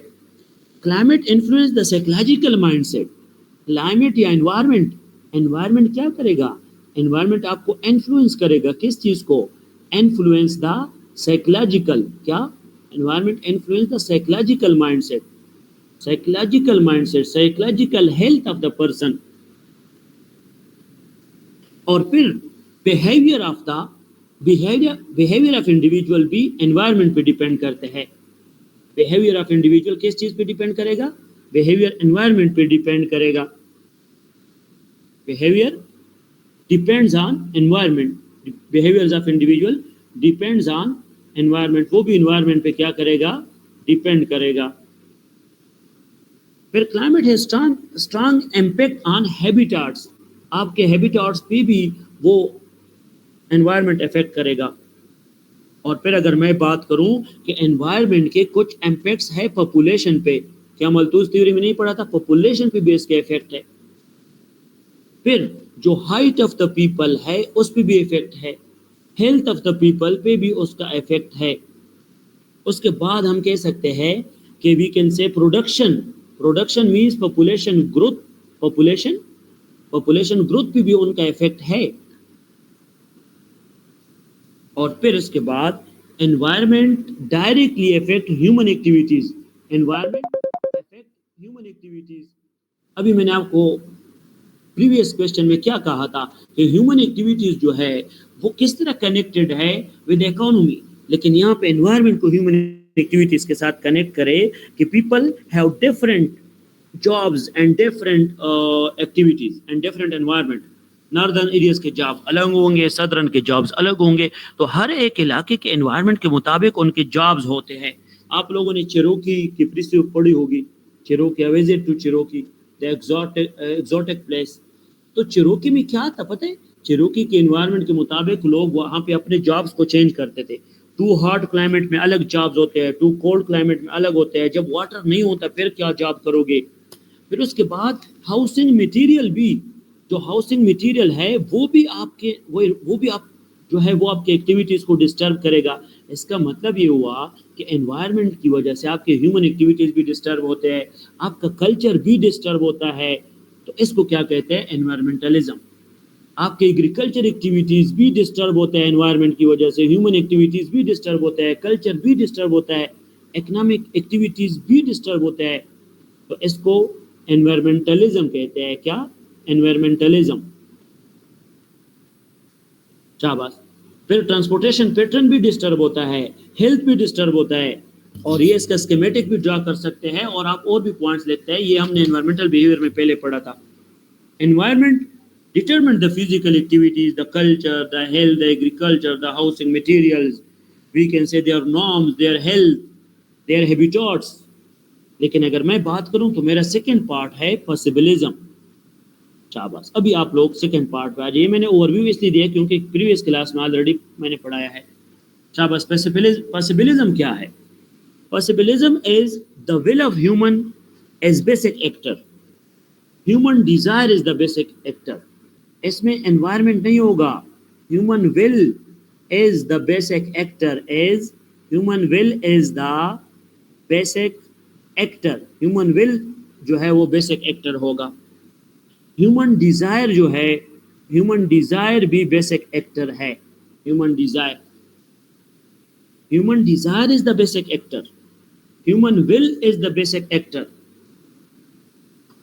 Speaker 1: Climate influence the psychological mindset. Climate या environment, environment क्या करेगा? Environment आपको influence करेगा, किस चीज को? Influence the psychological, क्या? Environment influence the psychological mindset. Psychological mindset, psychological health of the person. और फिर behavior of the behaviour of individual भी एनवायरनमेंट पे डिपेंड करते हैं। बिहेवियर ऑफ इंडिविजुअल किस चीज पे डिपेंड करेगा? बिहेवियर एनवायरनमेंट पे डिपेंड करेगा। Behaviour depends on environment, behaviours of individual depends on environment, वो भी एनवायरनमेंट पे क्या करेगा? डिपेंड करेगा। फिर क्लाइमेट है स्ट्रांग इम्पैक्ट ऑन हैबिटाट्स, आपके हैबिटाट्स पे भी वो एनवायरनमेंट इफेक्ट करेगा। और फिर अगर मैं बात करूं कि एनवायरनमेंट के कुछ इम्पैक्ट्स है पॉपुलेशन पे, क्या मलतूज थ्योरी में नहीं पढ़ा था? पॉपुलेशन पे भी इसके इफेक्ट है। फिर जो हाइट ऑफ द पीपल है उस पे भी इफेक्ट है, हेल्थ ऑफ द पीपल पे भी उसका इफेक्ट है। उसके बाद हम कह सकते हैं कि we can say production means population growth, population growth पे भी उनका इफेक्ट है। और फिर इसके बाद environment directly affect human activities, environment affect human activities. अभी मैंने आपको प्रीवियस क्वेश्चन में क्या कहा था कि ह्यूमन एक्टिविटीज जो है वो किस तरह कनेक्टेड है विद इकोनॉमी, लेकिन यहाँ पे एनवायरनमेंट को ह्यूमन एक्टिविटीज के साथ कनेक्ट करे कि people have different jobs and different activities and different environment. Northern areas के जॉब अलग होंगे, सदर्न के जॉब्स अलग होंगे, तो हर एक इलाके के एनवायरनमेंट के मुताबिक उनके जॉब्स होते हैं। आप लोगों ने चिरोकी की प्रिस्क्रिप्ट पढ़ी होगी, Cherokee a visit to Cherokee the exotic place. तो चिरोकी में क्या था पता है? चिरोकी के एनवायरनमेंट के मुताबिक लोग वहाँ पे अपने जॉब्स को चेंज करते थे। टू हॉट क्लाइमेट में अलग जॉब्स होते हैं, टू कोल्ड क्लाइमेट में अलग होते हैं। जब वाटर नहीं होता फिर क्या जॉब करोगे? फिर उसके बाद हाउसिंग मटेरियल भी, जो हाउसिंग मटेरियल है वो भी आपके वो भी आप जो है वो आपके एक्टिविटीज को डिस्टर्ब करेगा। इसका मतलब ये हुआ کہ انوائرمنٹ کی وجہ سے آپ کے ہیومن ایکٹیویٹیز بھی ڈسٹرب ہوتے ہیں, آپ کا کلچر بھی ڈسٹرب ہوتا ہے, تو اس کو کیا کہتے ہیں؟ انوائرمنٹلزم. آپ کے ایگریکلچر ایکٹیویٹیز بھی ڈسٹرب ہوتے ہیں انوائرمنٹ کی وجہ سے, ہیومن ایکٹیویٹیز بھی ڈسٹرب ہوتا ہے, کلچر بھی ڈسٹرب ہوتا ہے, اکنامک ایکٹیویٹیز بھی ڈسٹرب ہوتا ہے, تو اس کو انوائرمنٹلزم کہتے ہیں. کیا؟ انوائرمنٹلزم. شاباش. پھر ٹرانسپورٹیشن پیٹرن بھی ڈسٹرب ہوتا ہے, ہیلتھ بھی ڈسٹرب ہوتا ہے, اور یہ اس کا اسکیمیٹک بھی ڈرا کر سکتے ہیں, اور آپ اور بھی پوائنٹس لکھتے ہیں. یہ ہم نے انوائرمنٹل بیہیویئر میں پہلے پڑھا تھا. Environment determine the physical activities, the culture, the health, the agriculture, the housing materials. We can say their norms, their health, their habitats. لیکن اگر میں بات کروں تو میرا سیکنڈ پارٹ ہے پاسبلزم. شاباش. ابھی آپ لوگ سیکنڈ پارٹ پہ آ جائیے. میں نے اوور ویو اس لیے دیا کیونکہ پریویس کلاس میں آلریڈی میں نے پڑھایا ہے. شاباش. پاسبلزم کیا ہے؟ Possibilism is the will of human as basic actor. Human desire is the basic actor. اس میں انوائرمنٹ نہیں ہوگا. Human will is the basic actor. Human will is the basic actor. Human will جو ہے وہ basic actor ہوگا. Human desire جو ہے, ہیومن ڈیزائر بھی بیسک ایکٹر ہے. Human desire is the basic actor. Human will is the basic actor.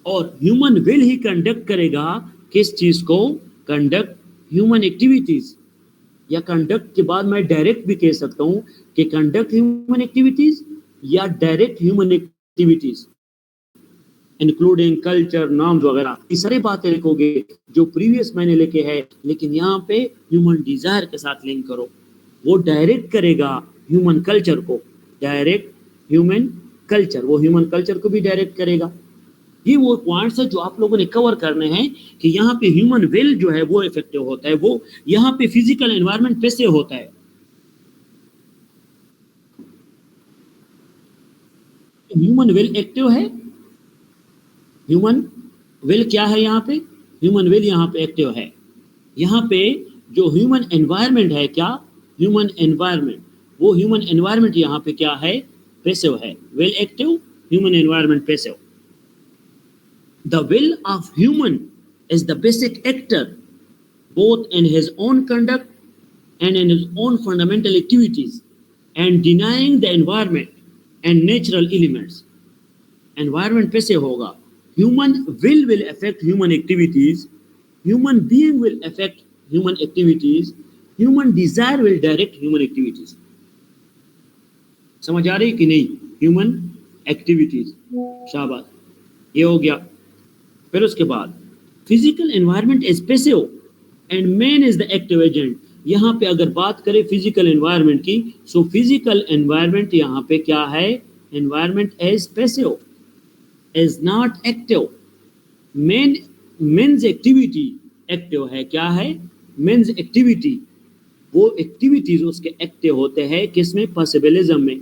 Speaker 1: اور human will he conduct کرے گا کس چیز کو؟ Conduct human activities. یا کنڈکٹ کے بعد میں ڈائریکٹ بھی کہہ سکتا ہوں کہ کنڈکٹ ہیومن ایکٹیویٹیز یا direct human activities including culture, norms وغیرہ. یہ سارے باتیں لکھو گے جو پریویس میں نے لکھے ہیں, لیکن یہاں پہ ہیومن ڈیزائر کے ساتھ لنک کرو. وہ ڈائریکٹ کرے گا ہیومن کلچر کو. ڈائریکٹ ہیومن کلچر, وہ ہیومن کلچر کو بھی ڈائریکٹ کرے گا. یہ وہ پوائنٹس ہیں جو آپ لوگوں نے کور کرنے ہیں کہ یہاں پہ ہیومن ول جو ہے وہ افیکٹو ہوتا ہے. وہ یہاں پہ فزیکل انوائرمنٹ کیسے ہوتا ہے؟ ہیومن ول ایکٹیو ہے. ہیومن ول کیا ہے یہاں پہ؟ ہیومن ول یہاں پہ ایکٹیو ہے. یہاں پہ جو ہیومن انوائرمنٹ ہے, کیا ہیومن انوائرمنٹ, وہ ہیومن انوائرمنٹ یہاں پہ کیا ہے؟ پیسو ہے. Will active, human environment passive. The will of human is the basic actor both in his own conduct and in his own fundamental activities and denying the environment and natural elements. Environment कैसे होगा? Human will affect human activities. Human being will affect human activities. Human desire will direct human activities. سمجھ آ رہی کہ نہیں؟ Human activities. شاباش. یہ ہو گیا. پھر اس کے بعد physical environment is passive and man is the active agent. یہاں پہ اگر بات کریں فزیکل انوائرمنٹ کی, سو فزیکل انوائرمنٹ یہاں پہ کیا ہے؟ Environment is passive, is not active. Means activity active ہے. کیا ہے؟ Means activity. وہ ایکٹیویٹیز اس کے ایکٹیو ہوتے ہیں کس میں؟ پاسبلزم میں.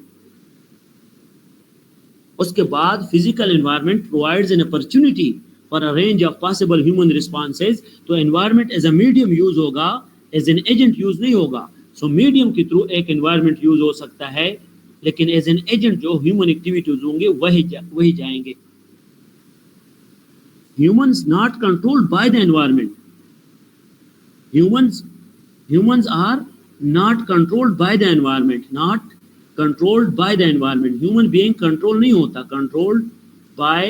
Speaker 1: اس کے بعد physical environment provides an opportunity for a range of possible human responses. تو environment as a medium use ہوگا, as an agent use نہیں ہوگا. so medium کے through ایک environment use ہو سکتا ہے, لیکن as an agent جو human activities ہوں گے وہی جائیں گے. humans not controlled by the environment. humans are not controlled by the environment. not controlled by the environment. human being control نہیں ہوتا, controlled by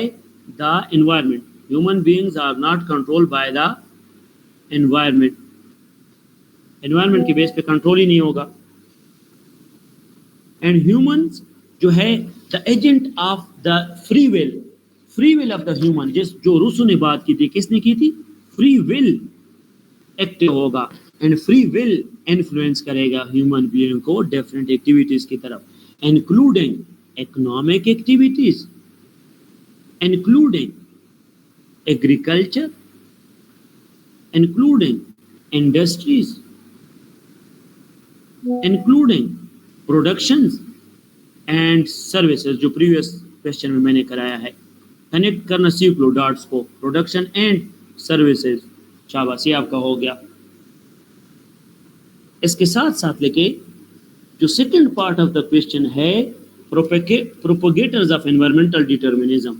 Speaker 1: the environment. Human beings are not controlled by the environment. Environment کی بیس پہ control ہی نہیں ہوگا. And humans جو ہے the agent of the free will of the human. جو Rousseau نے بات کی تھی, کس نے کی تھی؟ free will ایکٹیو ہوگا and free will influence کرے گا human being کو different activities کی طرف, including economic activities, including agriculture, including industries, including productions and services. جو previous question میں میں نے کرایا ہے, کنیکٹ کرنا سیکھ لو ڈاٹس کو. Production and services. شاباش, یہ آپ کا ہو گیا. اس کے ساتھ ساتھ لے کے جو second part of the question ہے प्रोपोगेटर्स ऑफ एनवायरमेंटल डिटर्मिनिज्म।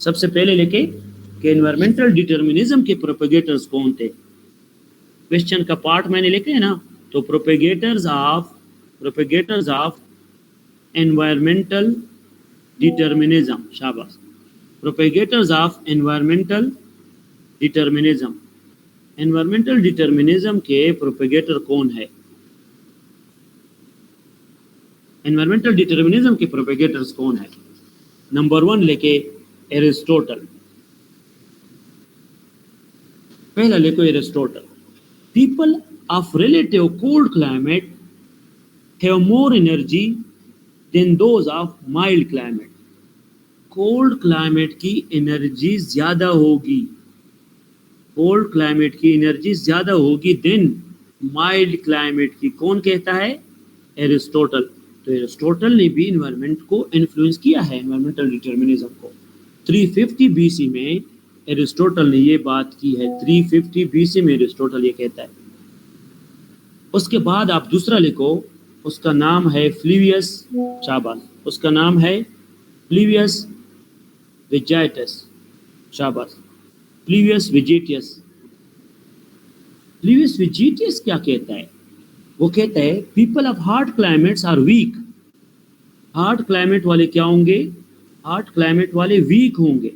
Speaker 1: सबसे पहले लेके कि एनवायरमेंटल डिटर्मिनिज्म के प्रोपोगेटर्स कौन थे। क्वेश्चन का पार्ट मैंने लिखे है ना, तो प्रोपोगेटर्स ऑफ एनवायरमेंटल डिटर्मिनिज्म, शाबाश, propagators of environmental determinism. Environmental determinism के प्रोपोगेटर कौन है? एनवायरमेंटल डिटर्मिनिज्म के प्रोपोगेटर्स कौन है? नंबर 1 लेके एरिस्टोटल, पहला लेको Aristotle. People of relative cold climate have more energy than those of mild climate. Cold climate की एनर्जी ज्यादा होगी, कोल्ड क्लाइमेट की एनर्जी ज्यादा होगी देन माइल्ड क्लाइमेट की। कौन कहता है? एरिस्टोटल। तो एरिस्टोटल ने भी एनवायरनमेंट को इन्फ्लुएंस किया है, एनवायरमेंटल डिटर्मिनिज्म को। 350 बीसी में एरिस्टोटल ने ये बात की है, 350 बीसी में एरिस्टोटल ये कहता है। उसके बाद आप दूसरा लिखो, उसका नाम है फ्लीवियस, शाबाश, उसका नाम है फ्लीवियस वेजेटियस, शाबाश, फ्लीवियस वेजेटियस। फ्लीवियस वेजेटियस क्या कहता है? वो कहता है people of hard climates are weak. Hard climate वाले क्या होंगे? हार्ड क्लाइमेट वाले वीक होंगे,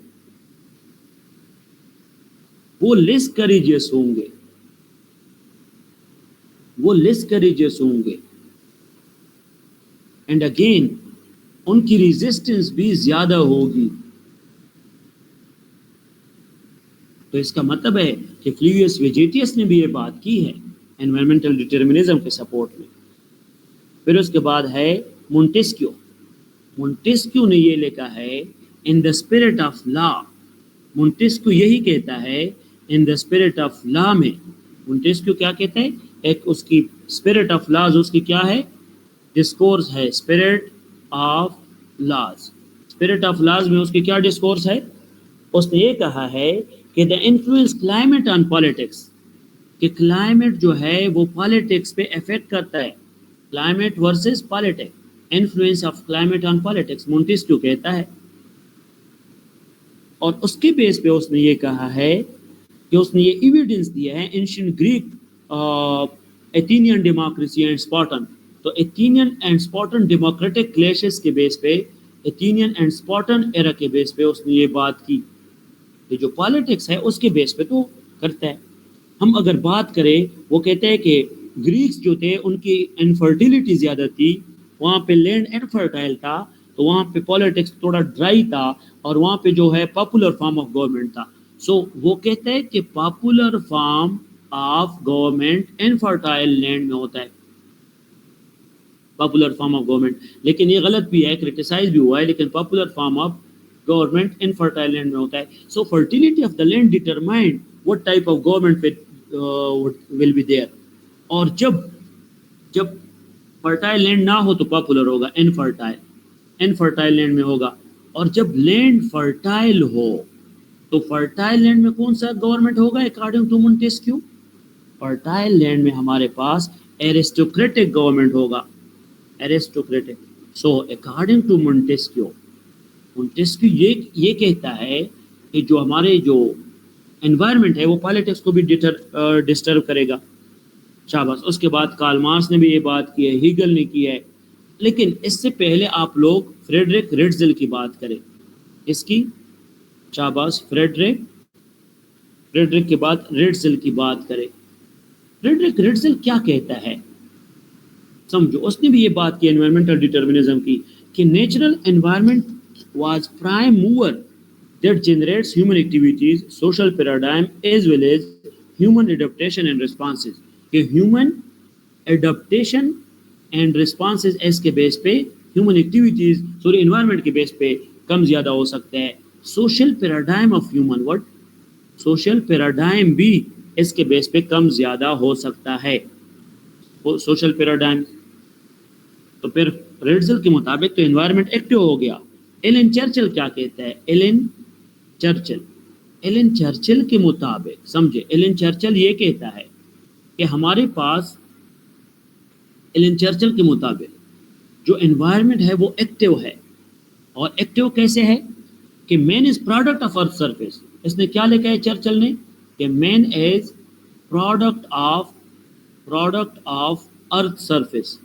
Speaker 1: वो लेस करेजियस होंगे, वो लेस करेजियस होंगे। एंड अगेन उनकी रेजिस्टेंस भी ज्यादा होगी। तो इसका मतलब है कि फ्लीवियस वेजेटियस ने भी ये बात की है एनवायरमेंटल डिटर्मिनिज्म के सपोर्ट में। फिर उसके बाद है मोंटेस्क्यू। मोंटेस्क्यू ने ये लिखा है in the spirit of law. Montesquieu यही कहता है in the spirit of law में। मोंटेस्क्यू क्या कहता है? एक उसकी स्पिरिट ऑफ लॉज, उसकी क्या है? डिस्कोर्स है, spirit of laws. Spirit of laws में उसकी क्या डिस्कोर्स है? उसने ये कहा है कि the influence climate on politics, कि क्लाइमेट जो है वो पॉलिटिक्स पे इफेक्ट करता है। Climate versus politics, influence of climate on politics, Montesquieu कहता है। और उसके बेस पे उसने ये कहा है कि उसने ये एविडेंस दिया है ancient Greek, Athenian democracy and Spartan. तो Athenian and Spartan democratic clashes के बेस पे, एथेनियन एंड स्पार्टन एरा के बेस पे उसने ये बात की कि जो पॉलिटिक्स है उसके बेस पे तो करता है। हम अगर बात करें, वो कहते हैं कि ग्रीक्स जो थे उनकी इनफर्टिलिटी ज़्यादा थी, वहाँ पे लैंड इनफर्टाइल था, तो वहाँ पे पॉलिटिक्स थोड़ा ड्राई था, और वहाँ पे जो है पॉपुलर फॉर्म ऑफ गवर्नमेंट था। सो वो कहते हैं कि popular form of government infertile land में होता है, पॉपुलर फॉर्म ऑफ गवर्नमेंट। लेकिन ये गलत भी है, क्रिटिसाइज भी हुआ है, लेकिन popular form of government infertile land में होता है। So fertility of the land determined what type of government will be there. और जब फर्टाइल लैंड ना हो तो पॉपुलर होगा, इनफर्टाइल लैंड में होगा। और जब लैंड फर्टाइल हो तो फर्टाइल लैंड में कौन सा गवर्नमेंट होगा? According to Montesquieu, fertile land में हमारे पास एरिस्टोक्रेटिक गवर्नमेंट होगा, aristocratic. So according to Montesquieu ये कहता है कि जो हमारे जो एनवायरनमेंट है वो पॉलिटिक्स को भी डिस्टर्ब करेगा, शाबाश। उसके बाद कार्ल मार्क्स ने भी ये बात की है, हीगल ने की है। लेकिन इससे पहले आप लोग फ्रेडरिक रेटज़ेल की बात करें, इसकी, शाबाश, फ्रेडरिक के बाद रेटज़ेल की बात करें। फ्रेडरिक रेटज़ेल क्या कहता है समझो। उसने भी ये बात की एनवायरमेंटल डिटर्मिनिज्म की कि natural environment was prime mover that generates human activities, social paradigm as well as human adaptation and responses. कि ह्यूमन एडेप्टेशन एंड रिस्पॉन्सेज इसके बेस पे, ह्यूमन एक्टिविटीज सॉरी एनवायरनमेंट के बेस पे कम ज़्यादा हो सकते हैं। Social paradigm of human, what? Social paradigm भी इसके बेस पे कम ज़्यादा हो सकता है, सोशल पैराडाइम। तो फिर रेटज़ेल के मुताबिक तो एनवायरनमेंट एक्टिव हो गया। एलन चर्चिल क्या कहता है? एलन चर्चिल के मुताबिक, समझे, एलन चर्चिल ये कहता है कि हमारे पास, एलन चर्चिल के मुताबिक جو انوائرمنٹ ہے وہ ایکٹیو ہے. اور ایکٹیو کیسے ہے کہ man is product of earth surface. اس نے کیا لکھا ہے چرچل نے کہ man is product of earth surface.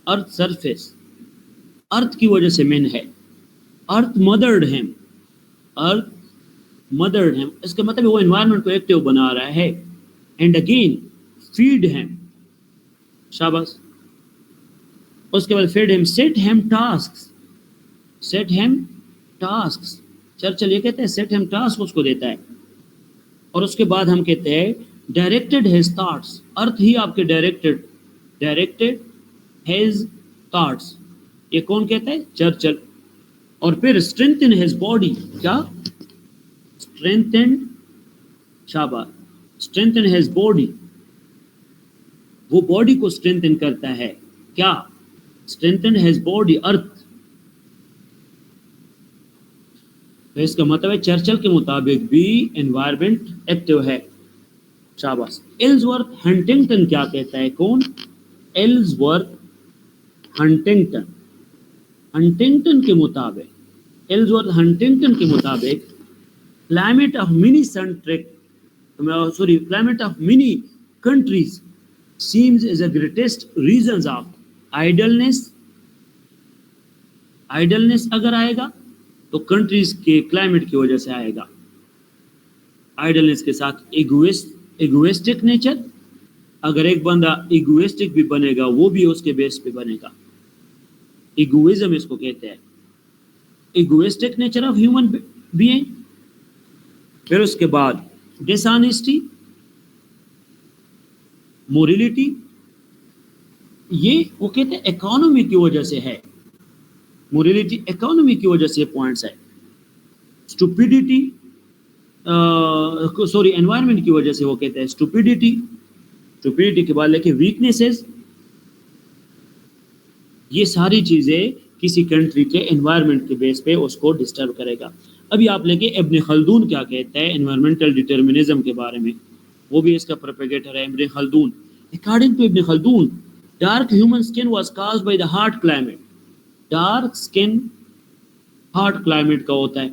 Speaker 1: Earth surface earth کی وجہ سے مین ہے. ارتھ مدرڈ ہیم. ارتھ مدرڈ ہیم اس کا مطلب وہ انوائرمنٹ کو ایکٹیو بنا رہا ہے. And again feed him. شاباش. اس کے بعد feed him. Set him tasks. Set him tasks. Churchill یہ کہتے ہیں سیٹ ہیم ٹاسک اس کو دیتا ہے. اور اس کے بعد ہم کہتے ہیں ڈائریکٹڈ ہیز تھاٹس. ارتھ ہی آپ کے ڈائریکٹڈ ہیز تھاٹس. یہ کون کہتا ہے؟ چرچل. اور پھر اسٹرینتھن ہیز باڈی. کیا؟ اسٹرینتھن. شاباش. Strengthen his body. وہ باڈی کو اسٹرینتھن کرتا ہے. کیا؟ Strengthen his body. ارتھ. تو اس کا مطلب ہے چرچل کے مطابق بھی انوائرمنٹ ایکٹیو ہے. شاباش. ایلزورتھ ہنٹنگٹن کیا کہتا ہے؟ کون؟ ایلزورتھ ہنٹنگٹن. ہنٹنگٹن کے مطابق ایلزورتھ ہنٹنگٹن کے مطابق climate of many climate of many countries seems as the greatest reasons of idleness. idleness اگر آئے گا تو کنٹریز کے کلائمیٹ کی وجہ سے آئے گا. آئیڈلنس کے ساتھ ایگویسٹک نیچر. اگر ایک بندہ ایگویسٹک بھی بنے گا وہ بھی اس کے بیس پہ بنے گا. ایگوئزم اس کو کہتے ہیں. ایگویسٹک نیچر آف ہیومن بینگ. پھر اس کے بعد ڈس آنیسٹی، مورلٹی. یہ وہ کہتے ہیں اکانومی کی وجہ سے ہے. مورلٹی اکانومی کی وجہ سے پوائنٹس ہے. اسٹوپیڈیٹی انوائرمنٹ کی وجہ سے وہ کہتے ہیں اسٹوپیڈیٹی. اسٹوپیڈیٹی کے بعد لکھے ویکنیسز. یہ ساری چیزیں کسی کنٹری کے انوائرمنٹ کے بیس پہ اس کو ڈسٹرب کرے گا. ابھی آپ لے کے ابن خلدون کیا کہتا ہے انوائرمنٹل ڈٹرمنزم کے بارے میں. وہ بھی اس کا پروپیگیٹر ہے ابن خلدون. According to Ibn Khaldun dark human skin was caused by the hot climate. Dark skin hot climate کا ہوتا ہے،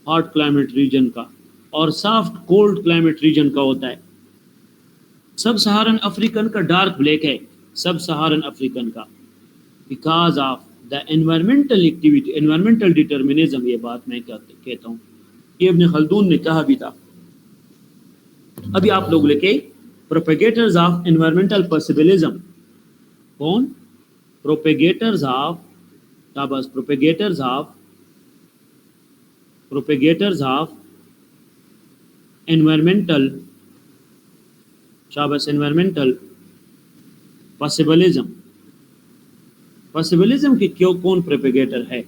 Speaker 1: ہارٹ کلائمیٹ ریجن کا. اور سافٹ کولڈ کلائمیٹ ریجن کا ہوتا ہے. سب سہارن افریقن کا ڈارک بلیک ہے. سب سہارن افریقن کا because of the environmental activity. Environmental determinism. یہ بات میں کہتا ہوں یہ ابن خلدون نے کہا بھی تھا. ابھی آپ لوگ لکھے پروپیگیٹرز آف انوائرمنٹل پاسبلزم. کون؟ Propagators of environmental environmental possibilism. Possibilism کے کون پروپیگیٹر ہے؟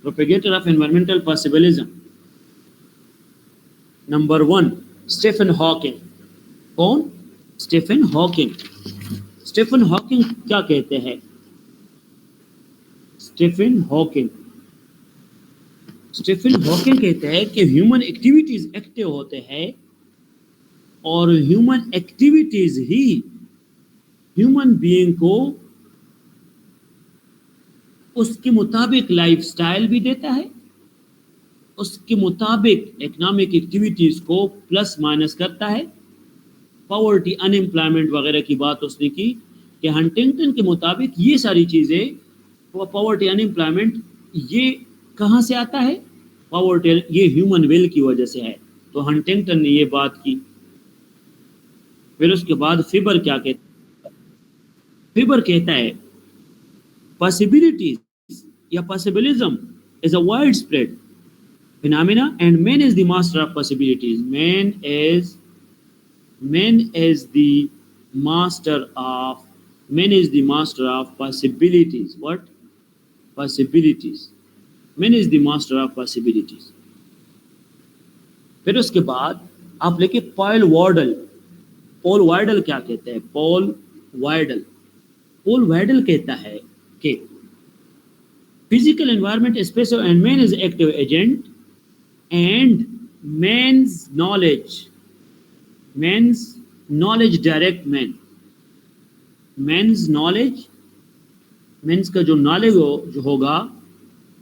Speaker 1: Propagator of environmental possibilism number 1 Stephen Hawking. کون؟ Stephen Hawking. اسٹیفن ہاکنگ کیا کہتے ہیں؟ اسٹیفن ہاکنگ کہتے ہیں کہ ہیومن ایکٹیویٹیز ایکٹیو ہوتے ہیں اور human activities he human being کو اس کے مطابق لائف سٹائل بھی دیتا ہے، اس کے مطابق اکنامک ایکٹیویٹیز کو پلس مائنس کرتا ہے. پاورٹی، ان امپلائمنٹ وغیرہ کی بات اس نے کی کہ ہنٹنگٹن کے مطابق یہ ساری چیزیں پاورٹی، ان امپلائمنٹ یہ کہاں سے آتا ہے؟ پاورٹی یہ ہیومن ول کی وجہ سے ہے. تو ہنٹنگٹن نے یہ بات کی. پھر اس کے بعد فیبر کیا کہتا ہے؟ فیبر کہتا ہے possibilities یا possibilism is a widespread phenomena and man is the master of possibilities. Man is the master of possibilities. What? Possibilities. Man is the master of possibilities. پھر اس کے بعد آپ لے کے پال وائڈل کیا کہتے ہیں؟ پال وائڈل کہتا ہے کہ physical environment is special and man is active agent and man's knowledge direct man. Man's knowledge means का जो नॉलेज जो होगा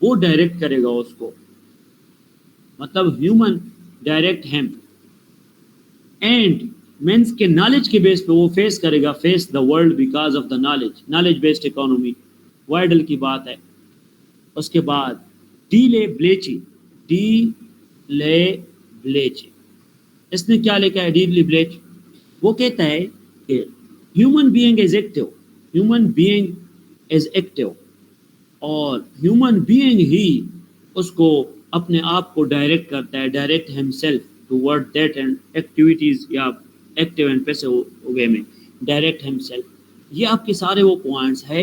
Speaker 1: वो डायरेक्ट करेगा उसको, मतलब human direct him, and means के नॉलेज के बेस पे वो फेस करेगा, face the world because of the knowledge, knowledge based economy, Vidal की बात है। उसके बाद डी ले ब्लेची, डी ले ब्लेच, इसने क्या लिखा है? डी ले ब्लेच वो कहता है कि human being is active, human being is active, और ह्यूमन बीइंग ही उसको अपने आप को डायरेक्ट करता है, direct himself toward that and activities, या एक्टिव एंड पैसिव वे में डायरेक्ट हिमसेल्फ। ये आपके सारे वो पॉइंट्स है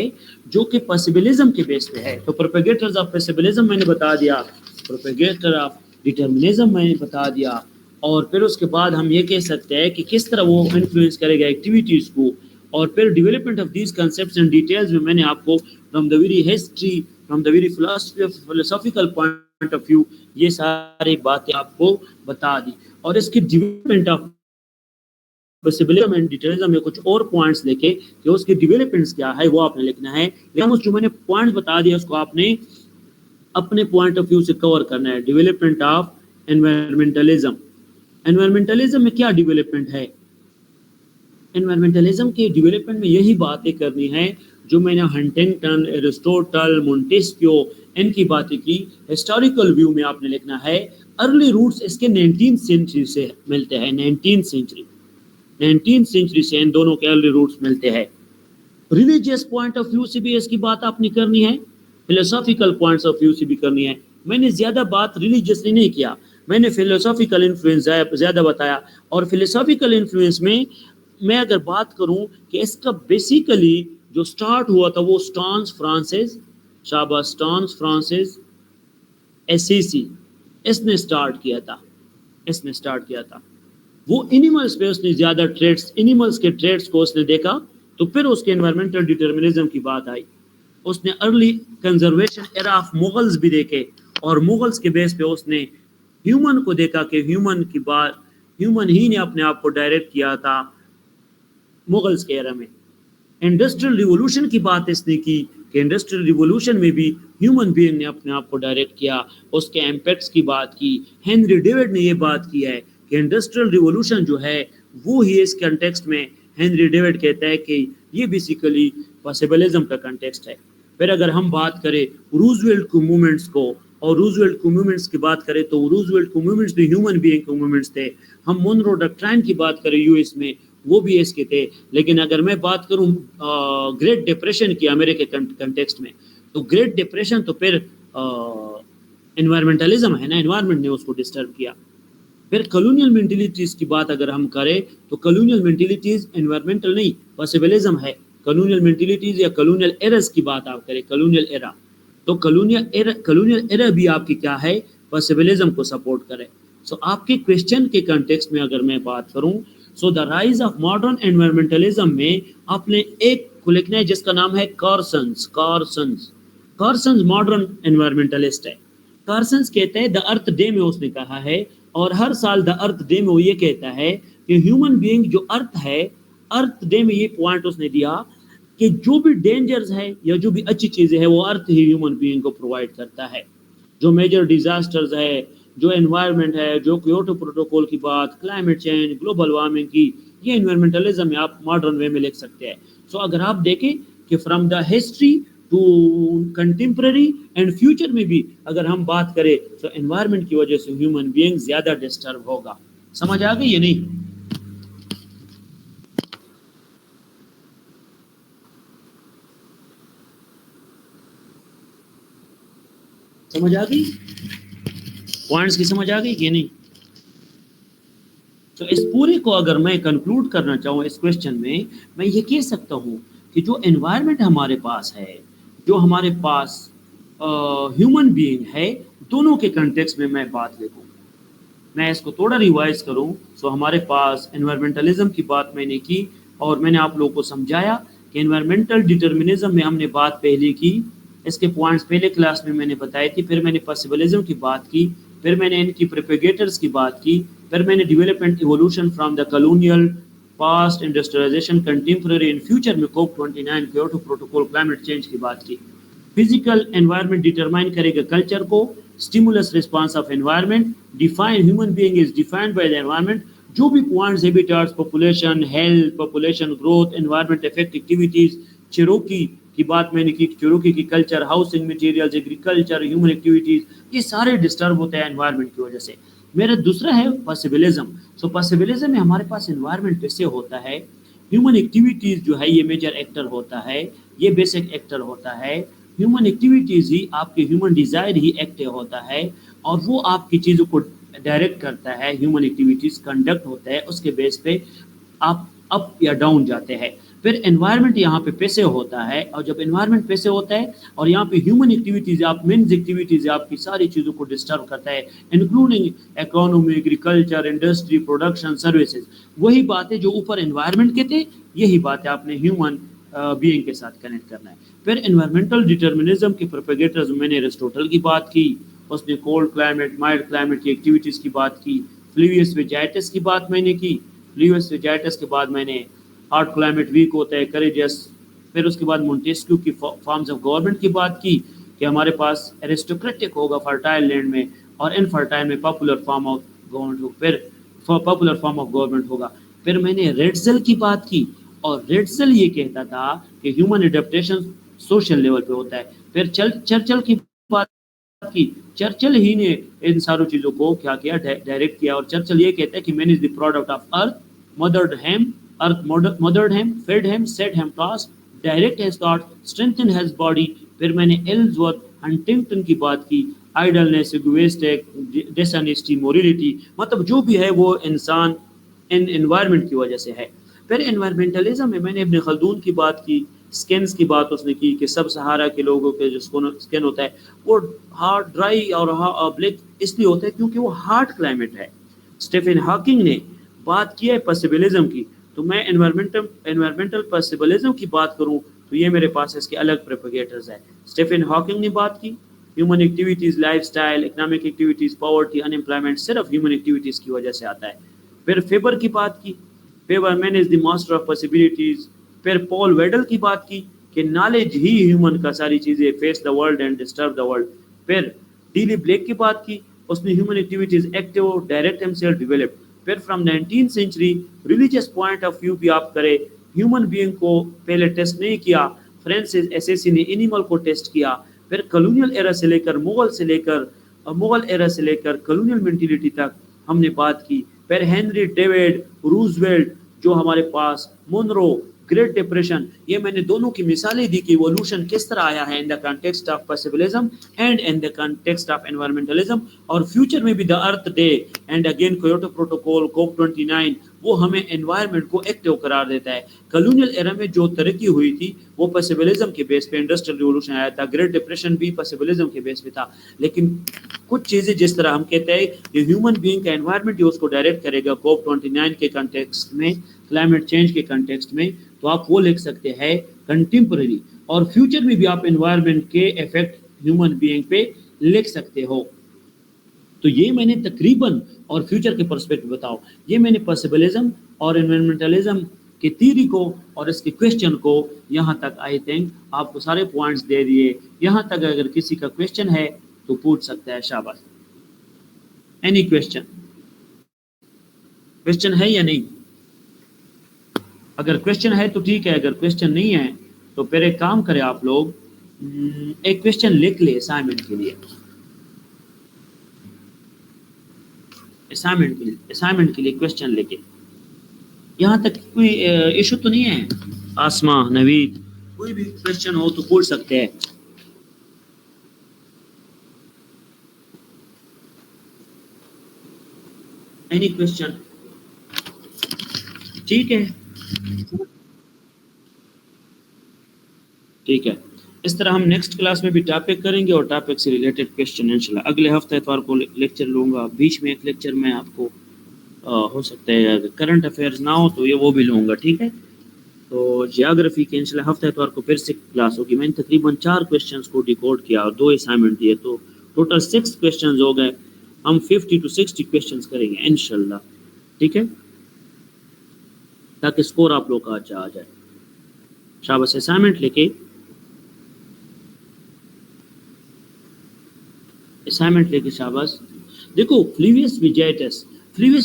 Speaker 1: जो कि पॉसिबिलिज्म के बेस पे है। तो प्रोपेगेटर्स ऑफ पॉसिबिलिज्म मैंने बता दिया, प्रोपेगेटर ऑफ डिटर्मिनिज्म मैंने बता दिया, और फिर उसके बाद हम ये कह सकते हैं कि किस तरह वो इन्फ्लुएंस करेगा एक्टिविटीज़ को, और फिर development of these concepts and details में मैंने आपको from the very history, from the very philosophical point of view ये सारी बातें आपको बता दी। और इसकी development of possibilism and determinism में कुछ और पॉइंट्स लेके कि उसकी डेवलपमेंट्स क्या है वो आपने लिखना है, लेकिन जो मैंने पॉइंट्स बता दिया उसको आपने अपने पॉइंट ऑफ व्यू से कवर करना है। डेवलपमेंट ऑफ एनवायरमेंटलिज्म, एनवायरमेंटलिज्म में क्या डेवलपमेंट है? एनवायरमेंटलिज्म के डेवलपमेंट में यही बातें करनी है जो मैंने हंटिंगटन, एरिस्टोटल, मोंटेस्क्यू इनकी बातें की। हिस्टोरिकल व्यू में आपने लिखना है अर्ली रूट्स इसके 19th सेंचुरी से मिलते हैं, 19th सेंचुरी से इन दोनों के अर्ली रूट्स मिलते हैं। रिलीजियस पॉइंट ऑफ व्यू से भी इसकी बात आपने करनी है, फिलोसॉफिकल पॉइंट्स ऑफ व्यू से भी करनी है। मैंने ज़्यादा बात रिलीजियसली नहीं किया, मैंने फिलोसॉफिकल इन्फ्लुएंस ज़्यादा बताया। और फिलोसॉफिकल इन्फ्लुएंस में मैं अगर बात करूं कि इसका बेसिकली जो स्टार्ट हुआ था वो स्टॉन्स फ्रांसिस एसीसी इसने स्टार्ट किया था। वो एनिमल्स पे उसने ज़्यादा ट्रेड्स, एनिमल्स के ट्रेड्स को उसने देखा, तो फिर उसके एनवायरमेंटल डिटर्मिनिज्म की बात आई। उसने early conservation era of Mughals भी देखे, और मुगल्स के बेस पे उसने ह्यूमन को देखा कि ह्यूमन ही ने अपने आप को डायरेक्ट किया था मुगल्स के एरा में। इंडस्ट्रियल रिवॉल्यूशन की बात इसने की कि इंडस्ट्रियल रिवॉल्यूशन में भी ह्यूमन बीइंग ने अपने आप को डायरेक्ट किया, उसके इम्पैक्ट्स की बात की। हेनरी डेविड ने ये बात की है कि इंडस्ट्रियल रिवॉल्यूशन जो है वो ही इस कंटेक्स्ट में, हेनरी डेविड कहता है कि ये बेसिकली पॉसिबिलिज्म का कंटेक्स्ट है। फिर अगर हम बात करें रूजवेल्ट को मूवमेंट्स को, और रूजवेल्ट को मूवमेंट्स की बात करें तो रूजवेल्ट को मूवमेंट्स भी ह्यूमन बीइंग को मूवमेंट्स थे। हम मोनरो डॉक्ट्राइन की बात करें यूएस में, वो भी इसके थे। लेकिन अगर मैं बात करूं ग्रेट डिप्रेशन की अमेरिका के कंटेक्स्ट में, तो ग्रेट डिप्रेशन तो फिर एनवायरमेंटलिज्म है ना, एनवायरमेंट ने उसको डिस्टर्ब किया। फिर कॉलोनियल मेंटेलिटीज की बात अगर हम करें तो कॉलोनियल मेंटेलिटीज एनवायरमेंटल नहीं, पॉसिबिलिज्म है। कॉलोनियल मेंटेलिटीज या कॉलोनियल एरर्स की बात आप करें, कॉलोनियल एरा, तो कॉलोनियल एरा भी आपकी क्या है, पॉसिबिलिज्म को सपोर्ट करे। सो आपके क्वेश्चन के कंटेक्स्ट में अगर मैं बात करूं, so the rise of modern environmentalism में आपने एक को लिखना है जिसका नाम है कार्सन्स मॉडर्न एनवायरमेंटलिस्ट है। कार्सन्स कहते हैं द अर्थ डे में उसने कहा है, और हर साल द अर्थ डे में वो ये कहता है कि ह्यूमन बीइंग जो अर्थ है, अर्थ डे में ये पॉइंट उसने दिया कि जो भी डेंजर्स है या जो भी अच्छी चीजें हैं वो अर्थ ही ह्यूमन बीइंग को प्रोवाइड करता है। जो मेजर डिजास्टर्स है, जो एनवायरनमेंट है, जो क्योटो प्रोटोकॉल की बात, क्लाइमेट चेंज, ग्लोबल वार्मिंग की, ये एनवायरमेंटलिज्म में आप मॉडर्न वे में लिख सकते हैं। सो अगर आप देखें कि from the history to contemporary and future में भी अगर हम बात करें तो एनवायरनमेंट की वजह से ह्यूमन बीइंग ज्यादा डिस्टर्ब होगा। समझ आ गई या नहीं? समझ आ गई? पॉइंट्स की समझ आ गई कि नहीं? तो इस पूरे को अगर मैं कंक्लूड करना चाहूँ इस क्वेश्चन में, मैं ये कह सकता हूँ कि जो एनवायरनमेंट हमारे पास है, जो हमारे पास ह्यूमन बीइंग है, दोनों के कंटेक्स्ट में मैं बात लिखूँ, मैं इसको थोड़ा रिवाइज करूँ। सो हमारे पास एनवायरमेंटलिज्म की बात मैंने की, और मैंने आप लोगों को समझाया कि एनवायरमेंटल डिटर्मिनिज्म में हमने बात पहले की, इसके पॉइंट्स पहले क्लास में मैंने बताई थी। फिर मैंने पॉसिबिलिज्म की बात की, फिर मैंने इनकी प्रोपेगेटर्स की बात की, फिर मैंने development evolution from the colonial past industrialization, contemporary and future में COP29 Kyoto Protocol climate change की बात की. Physical environment determine करेगा culture को, stimulus response of environment, define human being is defined by the environment. जो भी points, habitats, population, health, population growth, environment effect activities, Cherokee की बात मैंने की, Cherokee की culture, housing materials, agriculture, human activities, ये सारे disturb होते हैं environment की वजह से. मेरा दूसरा है पॉसिबिलिज्म. सो पॉसिबिलिज्म में हमारे पास एनवायरनमेंट कैसे होता है, ह्यूमन एक्टिविटीज जो है ये मेजर एक्टर होता है, ये बेसिक एक्टर होता है. ह्यूमन एक्टिविटीज ही आपके ह्यूमन डिजायर ही एक्टिव होता है और वो आपकी चीज़ों को डायरेक्ट करता है. ह्यूमन एक्टिविटीज कंडक्ट होता है, उसके बेस पे आप अप या डाउन जाते हैं. फिर एनवायरनमेंट यहाँ पे पैसे होता है और जब एनवायरनमेंट पैसे होता है और यहाँ पे ह्यूमन एक्टिविटीज आप मेन एक्टिविटीज आपकी सारी चीज़ों को डिस्टर्ब करता है, including economy, agriculture, industry, production, services. वही बातें जो ऊपर एनवायरनमेंट के थे, यही बातें आपने ह्यूमन बीइंग के साथ कनेक्ट करना है. फिर एनवायरमेंटल डिटर्मिनिज्म के प्रोपेगेटर्स, मैंने एरिस्टोटल की बात की, उसने कोल्ड क्लाइमेट, माइल्ड क्लाइमेट की एक्टिविटीज़ की बात की. फ्लेवियस विजाइटस की बात मैंने की. फ्लेवियस विजाइटस के बाद मैंने हार्ड क्लाइमेट वीक होता है, करेजियस. फिर उसके बाद मोंटेस्क्यू की फॉर्म्स ऑफ गवर्नमेंट की बात की कि हमारे पास एरिस्टोक्रेटिक होगा फर्टाइल लैंड में और इनफर्टाइल में पॉपुलर फॉर्म ऑफ गवर्नमेंट होगा. फिर पॉपुलर फॉर्म ऑफ गवर्नमेंट होगा. फिर मैंने रेड्जल की बात की और रेड्जल ये कहता था कि ह्यूमन एडेप्टेशन सोशल लेवल पे होता है. फिर चर्चिल की बात की. चर्चिल ही ने इन सारी चीज़ों को क्या किया, डायरेक्ट किया. और चर्चिल ये कहता है कि man is the product of earth, mothered him, fed him, set him task, direct his thought, strengthen his body. फिर मैंने एल्सवर्थ हंटिंगटन की बात की. आइडलनेस, इगोइस्टिक, डिसऑनेस्टी, मोरलिटी, मतलब जो भी है वो इंसान इन एनवायरनमेंट की वजह से है. फिर एनवायरमेंटलिज्म में मैंने इब्न खल्दून की बात की. स्किन्स की बात उसने की कि सब सहारा के लोगों के जो स्किन होता है वो हार्ड, ड्राई और ब्लैक इसलिए होता है क्योंकि वो हार्ड क्लाइमेट है. स्टीफन हॉकिंग ने बात की है पॉसिबिलिज्म की. तो मैं एनवायरमेंटल पॉसिबिलिज्म की बात करूं तो ये मेरे पास इसके अलग प्रोपेगेटर्स है. स्टीफन हॉकिंग ने बात की human activities, lifestyle, economic activities, poverty, unemployment सिर्फ ह्यूमन एक्टिविटीज़ की वजह से आता है. फिर फेबर की बात की. Febvre man is the master of possibilities. फिर पॉल वेडल की बात की कि नॉलेज ही ह्यूमन का सारी चीज़ें, face the world and disturb the world. फिर डीली ब्लेक की बात की, उसने human activities active, direct himself, develop. फिर from 19th century religious point of view भी आप करें, ह्यूमन बीइंग को पहले टेस्ट नहीं किया, फ्रांसिस एसेसी ने एनिमल को टेस्ट किया. फिर कॉलोनियल एरा से लेकर मुगल एरा से लेकर कॉलोनियल मेंटालिटी तक हमने बात की. फिर हेनरी डेविड रूजवेल्ट जो हमारे पास, मोनरो, ग्रेट डिप्रेशन, ये मैंने दोनों की मिसालें दी कि इवोल्यूशन किस तरह आया है in the context of possibilism and in the context of environmentalism. और फ्यूचर में भी the earth day and again Kyoto protocol, COP29 वो हमें एनवायरनमेंट को एक्टिव करार देता है. कॉलोनियल एरा में जो तरक्की हुई थी वो पॉसिबिलिज्म के बेस पे इंडस्ट्रियल रिवोल्यूशन आया था. ग्रेट डिप्रेशन भी पॉसिबिलिज्म के बेस पे था. लेकिन कुछ चीज़ें जिस तरह हम कहते हैं कि ह्यूमन बीइंग का एनवायरनमेंट उसको डायरेक्ट करेगा COP29 के कॉन्टेक्स्ट में, क्लाइमेट चेंज के कॉन्टेक्स्ट में, तो आप वो लिख सकते हैं कंटेम्पररी. और फ्यूचर में भी आप एनवायरनमेंट के इफेक्ट ह्यूमन बीइंग पे लिख सकते हो. तो ये मैंने तकरीबन, और फ्यूचर के पर्सपेक्टिव बताओ, ये मैंने पॉसिबिलिज्म और एनवायरमेंटलिज्म की थ्योरी को और इसके क्वेश्चन को यहाँ तक आई थिंक आपको सारे पॉइंट्स दे दिए. यहाँ तक अगर किसी का क्वेश्चन है तो पूछ सकता है. शाबाश. एनी क्वेश्चन है या नहीं? अगर क्वेश्चन है तो ठीक है, अगर क्वेश्चन नहीं है तो फिर एक काम करें आप लोग, एक क्वेश्चन लिख ले असाइनमेंट के लिए. असाइनमेंट के लिए क्वेश्चन लेके. यहाँ तक कोई इशू तो नहीं है? आसमा, नवीद, कोई भी क्वेश्चन हो तो पूछ सकते हैं. Any question? ठीक है, ठीक है. इस तरह हम नेक्स्ट क्लास में भी टॉपिक करेंगे और टॉपिक से रिलेटेड क्वेश्चन इंशाल्लाह अगले हफ्ते इतवार को लेक्चर लूँगा. बीच में एक लेक्चर में आपको हो सकता है अगर करंट अफेयर्स ना हो तो ये वो भी लूँगा. ठीक है. तो जियोग्राफी के इंशाल्लाह हफ्ते इतवार को फिर से क्लास होगी. मैंने तकरीबन 4 क्वेश्चंस को डिकोड किया और 2 असाइनमेंट दिए, तो टोटल 6 क्वेश्चंस हो गए. हम 50 to 60 क्वेश्चंस करेंगे इंशाल्लाह. ठीक है. تاکہ اسکور آپ لوگ کا اچھا آ جائے. شاباش. اسائنمنٹ لے کے شاباش. دیکھو فلیویس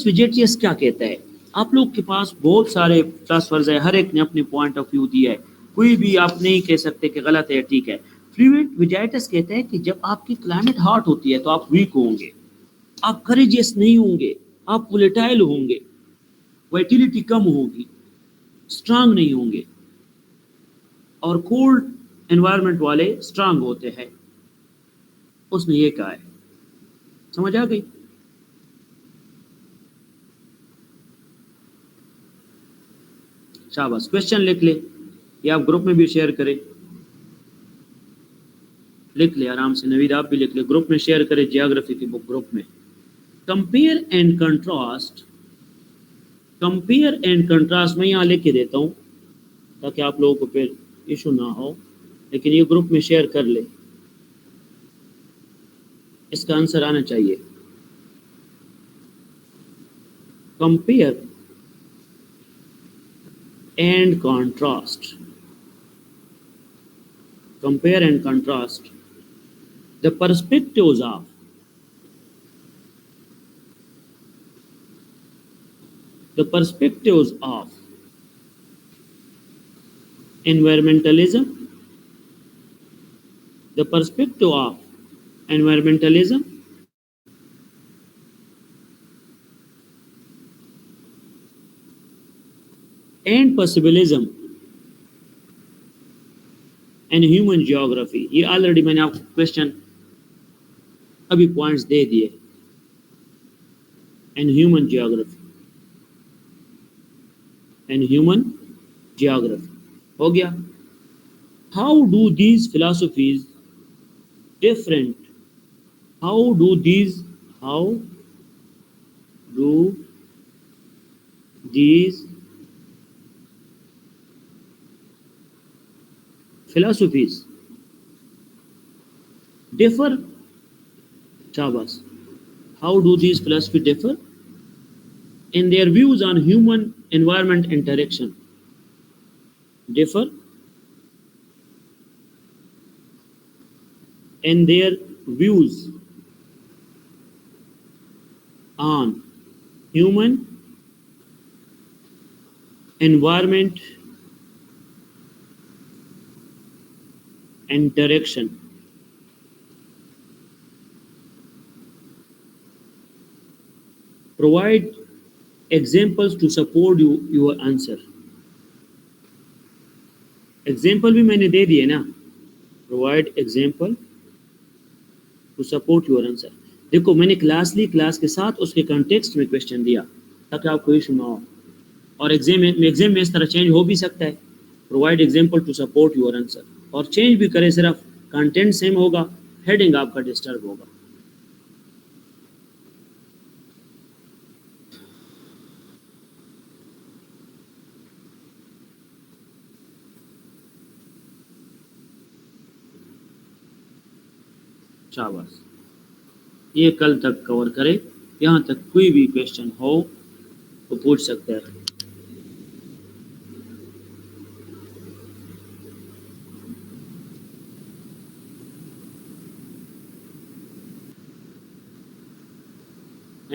Speaker 1: ویجیٹس کیا کہتا ہے؟ آپ لوگ کے پاس بہت سارے ٹرانسفرز ہے، ہر ایک نے اپنے پوائنٹ آف ویو دیا ہے، کوئی بھی آپ نہیں کہہ سکتے کہ غلط ہے ٹھیک ہے. فلوئڈ ویجائٹس کہتے ہیں کہ جب آپ کی کلائمیٹ ہاٹ ہوتی ہے تو آپ ویک ہوں گے، آپ کریجیس نہیں ہوں گے، آپ ولیٹائل ہوں گے، وائٹیلیٹی کم ہوگی، اسٹرانگ نہیں ہوں گے. اور کولڈ انوائرمنٹ والے اسٹرانگ ہوتے ہیں. اس نے یہ کہا ہے. سمجھ آ گئی؟ شاباش. کوشچن لکھ لے یا آپ گروپ میں بھی شیئر کریں. لکھ لے آرام سے. نوید آپ بھی لکھ لے، گروپ میں شیئر کرے، جیوگرافی کی بک گروپ میں. کمپیئر اینڈ کنٹراسٹ میں یہاں لکھ کے دیتا ہوں تاکہ آپ لوگوں کو پھر ایشو نہ ہو، لیکن یہ گروپ میں شیئر کر لے. اس کا آنسر آنا چاہیے. Compare and contrast. Compare and contrast the perspectives of environmentalism, the perspective of environmentalism and possibilism and human geography. یہ آلریڈی میں نے آپ کو کوشچن ابھی پوائنٹس دے دیے. and human geography ہو گیا. How do these philosophies different? How do these philosophies differ? Chabas. How do these philosophies differ in their views on human environment interaction? Differ in their views on human environment interaction. Provide examples to support your answer. Example بھی میں نے دے دیے نا. Provide example to support your answer. دیکھو میں نے class لی، class کے ساتھ اس کے کنٹیکسٹ میں کوشچن دیا تاکہ آپ کو ایشو نہ ہو. اور ایگزام میں اس طرح چینج ہو بھی سکتا ہے. Provide example to support your answer. اور چینج بھی کرے، صرف کنٹینٹ سیم ہوگا، ہیڈنگ آپ کا ڈسٹرب ہوگا. شاباش. یہ کل تک کور کرے. یہاں تک کوئی بھی کویشچن ہو تو پوچھ سکتے ہیں.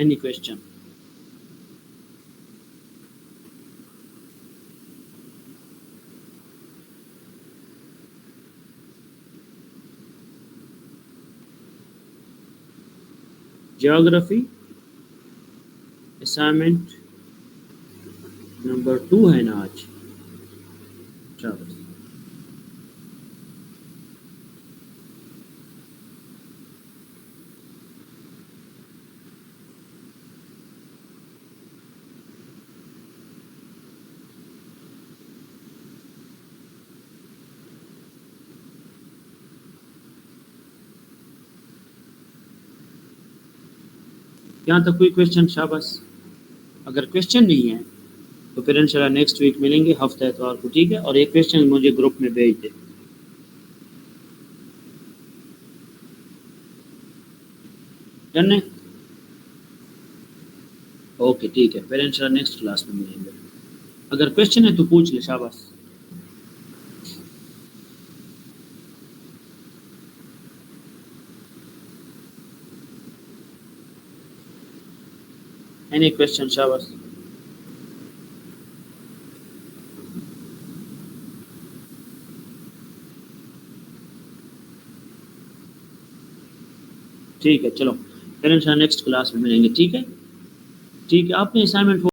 Speaker 1: Any question? Geography assignment number 2 ہے نا آج. چلو یہاں تک کوئی کویشچن؟ شاباش. اگر کویشچن نہیں ہے تو پھر انشاءاللہ نیکسٹ ویک ملیں گے، ہفتہ اتوار کو، ٹھیک ہے؟ اور ایک کویشچن مجھے گروپ میں بھیج دے. ڈن ہے؟ اوکے ٹھیک ہے، پھر انشاءاللہ نیکسٹ کلاس میں ملیں گے. اگر کوشچن ہے تو پوچھ لے. شاباش. Any question? شاباش. ٹھیک ہے چلو پھر انشاءاللہ نیکسٹ کلاس میں ملیں گے. ٹھیک ہے آپ نے اسائنمنٹ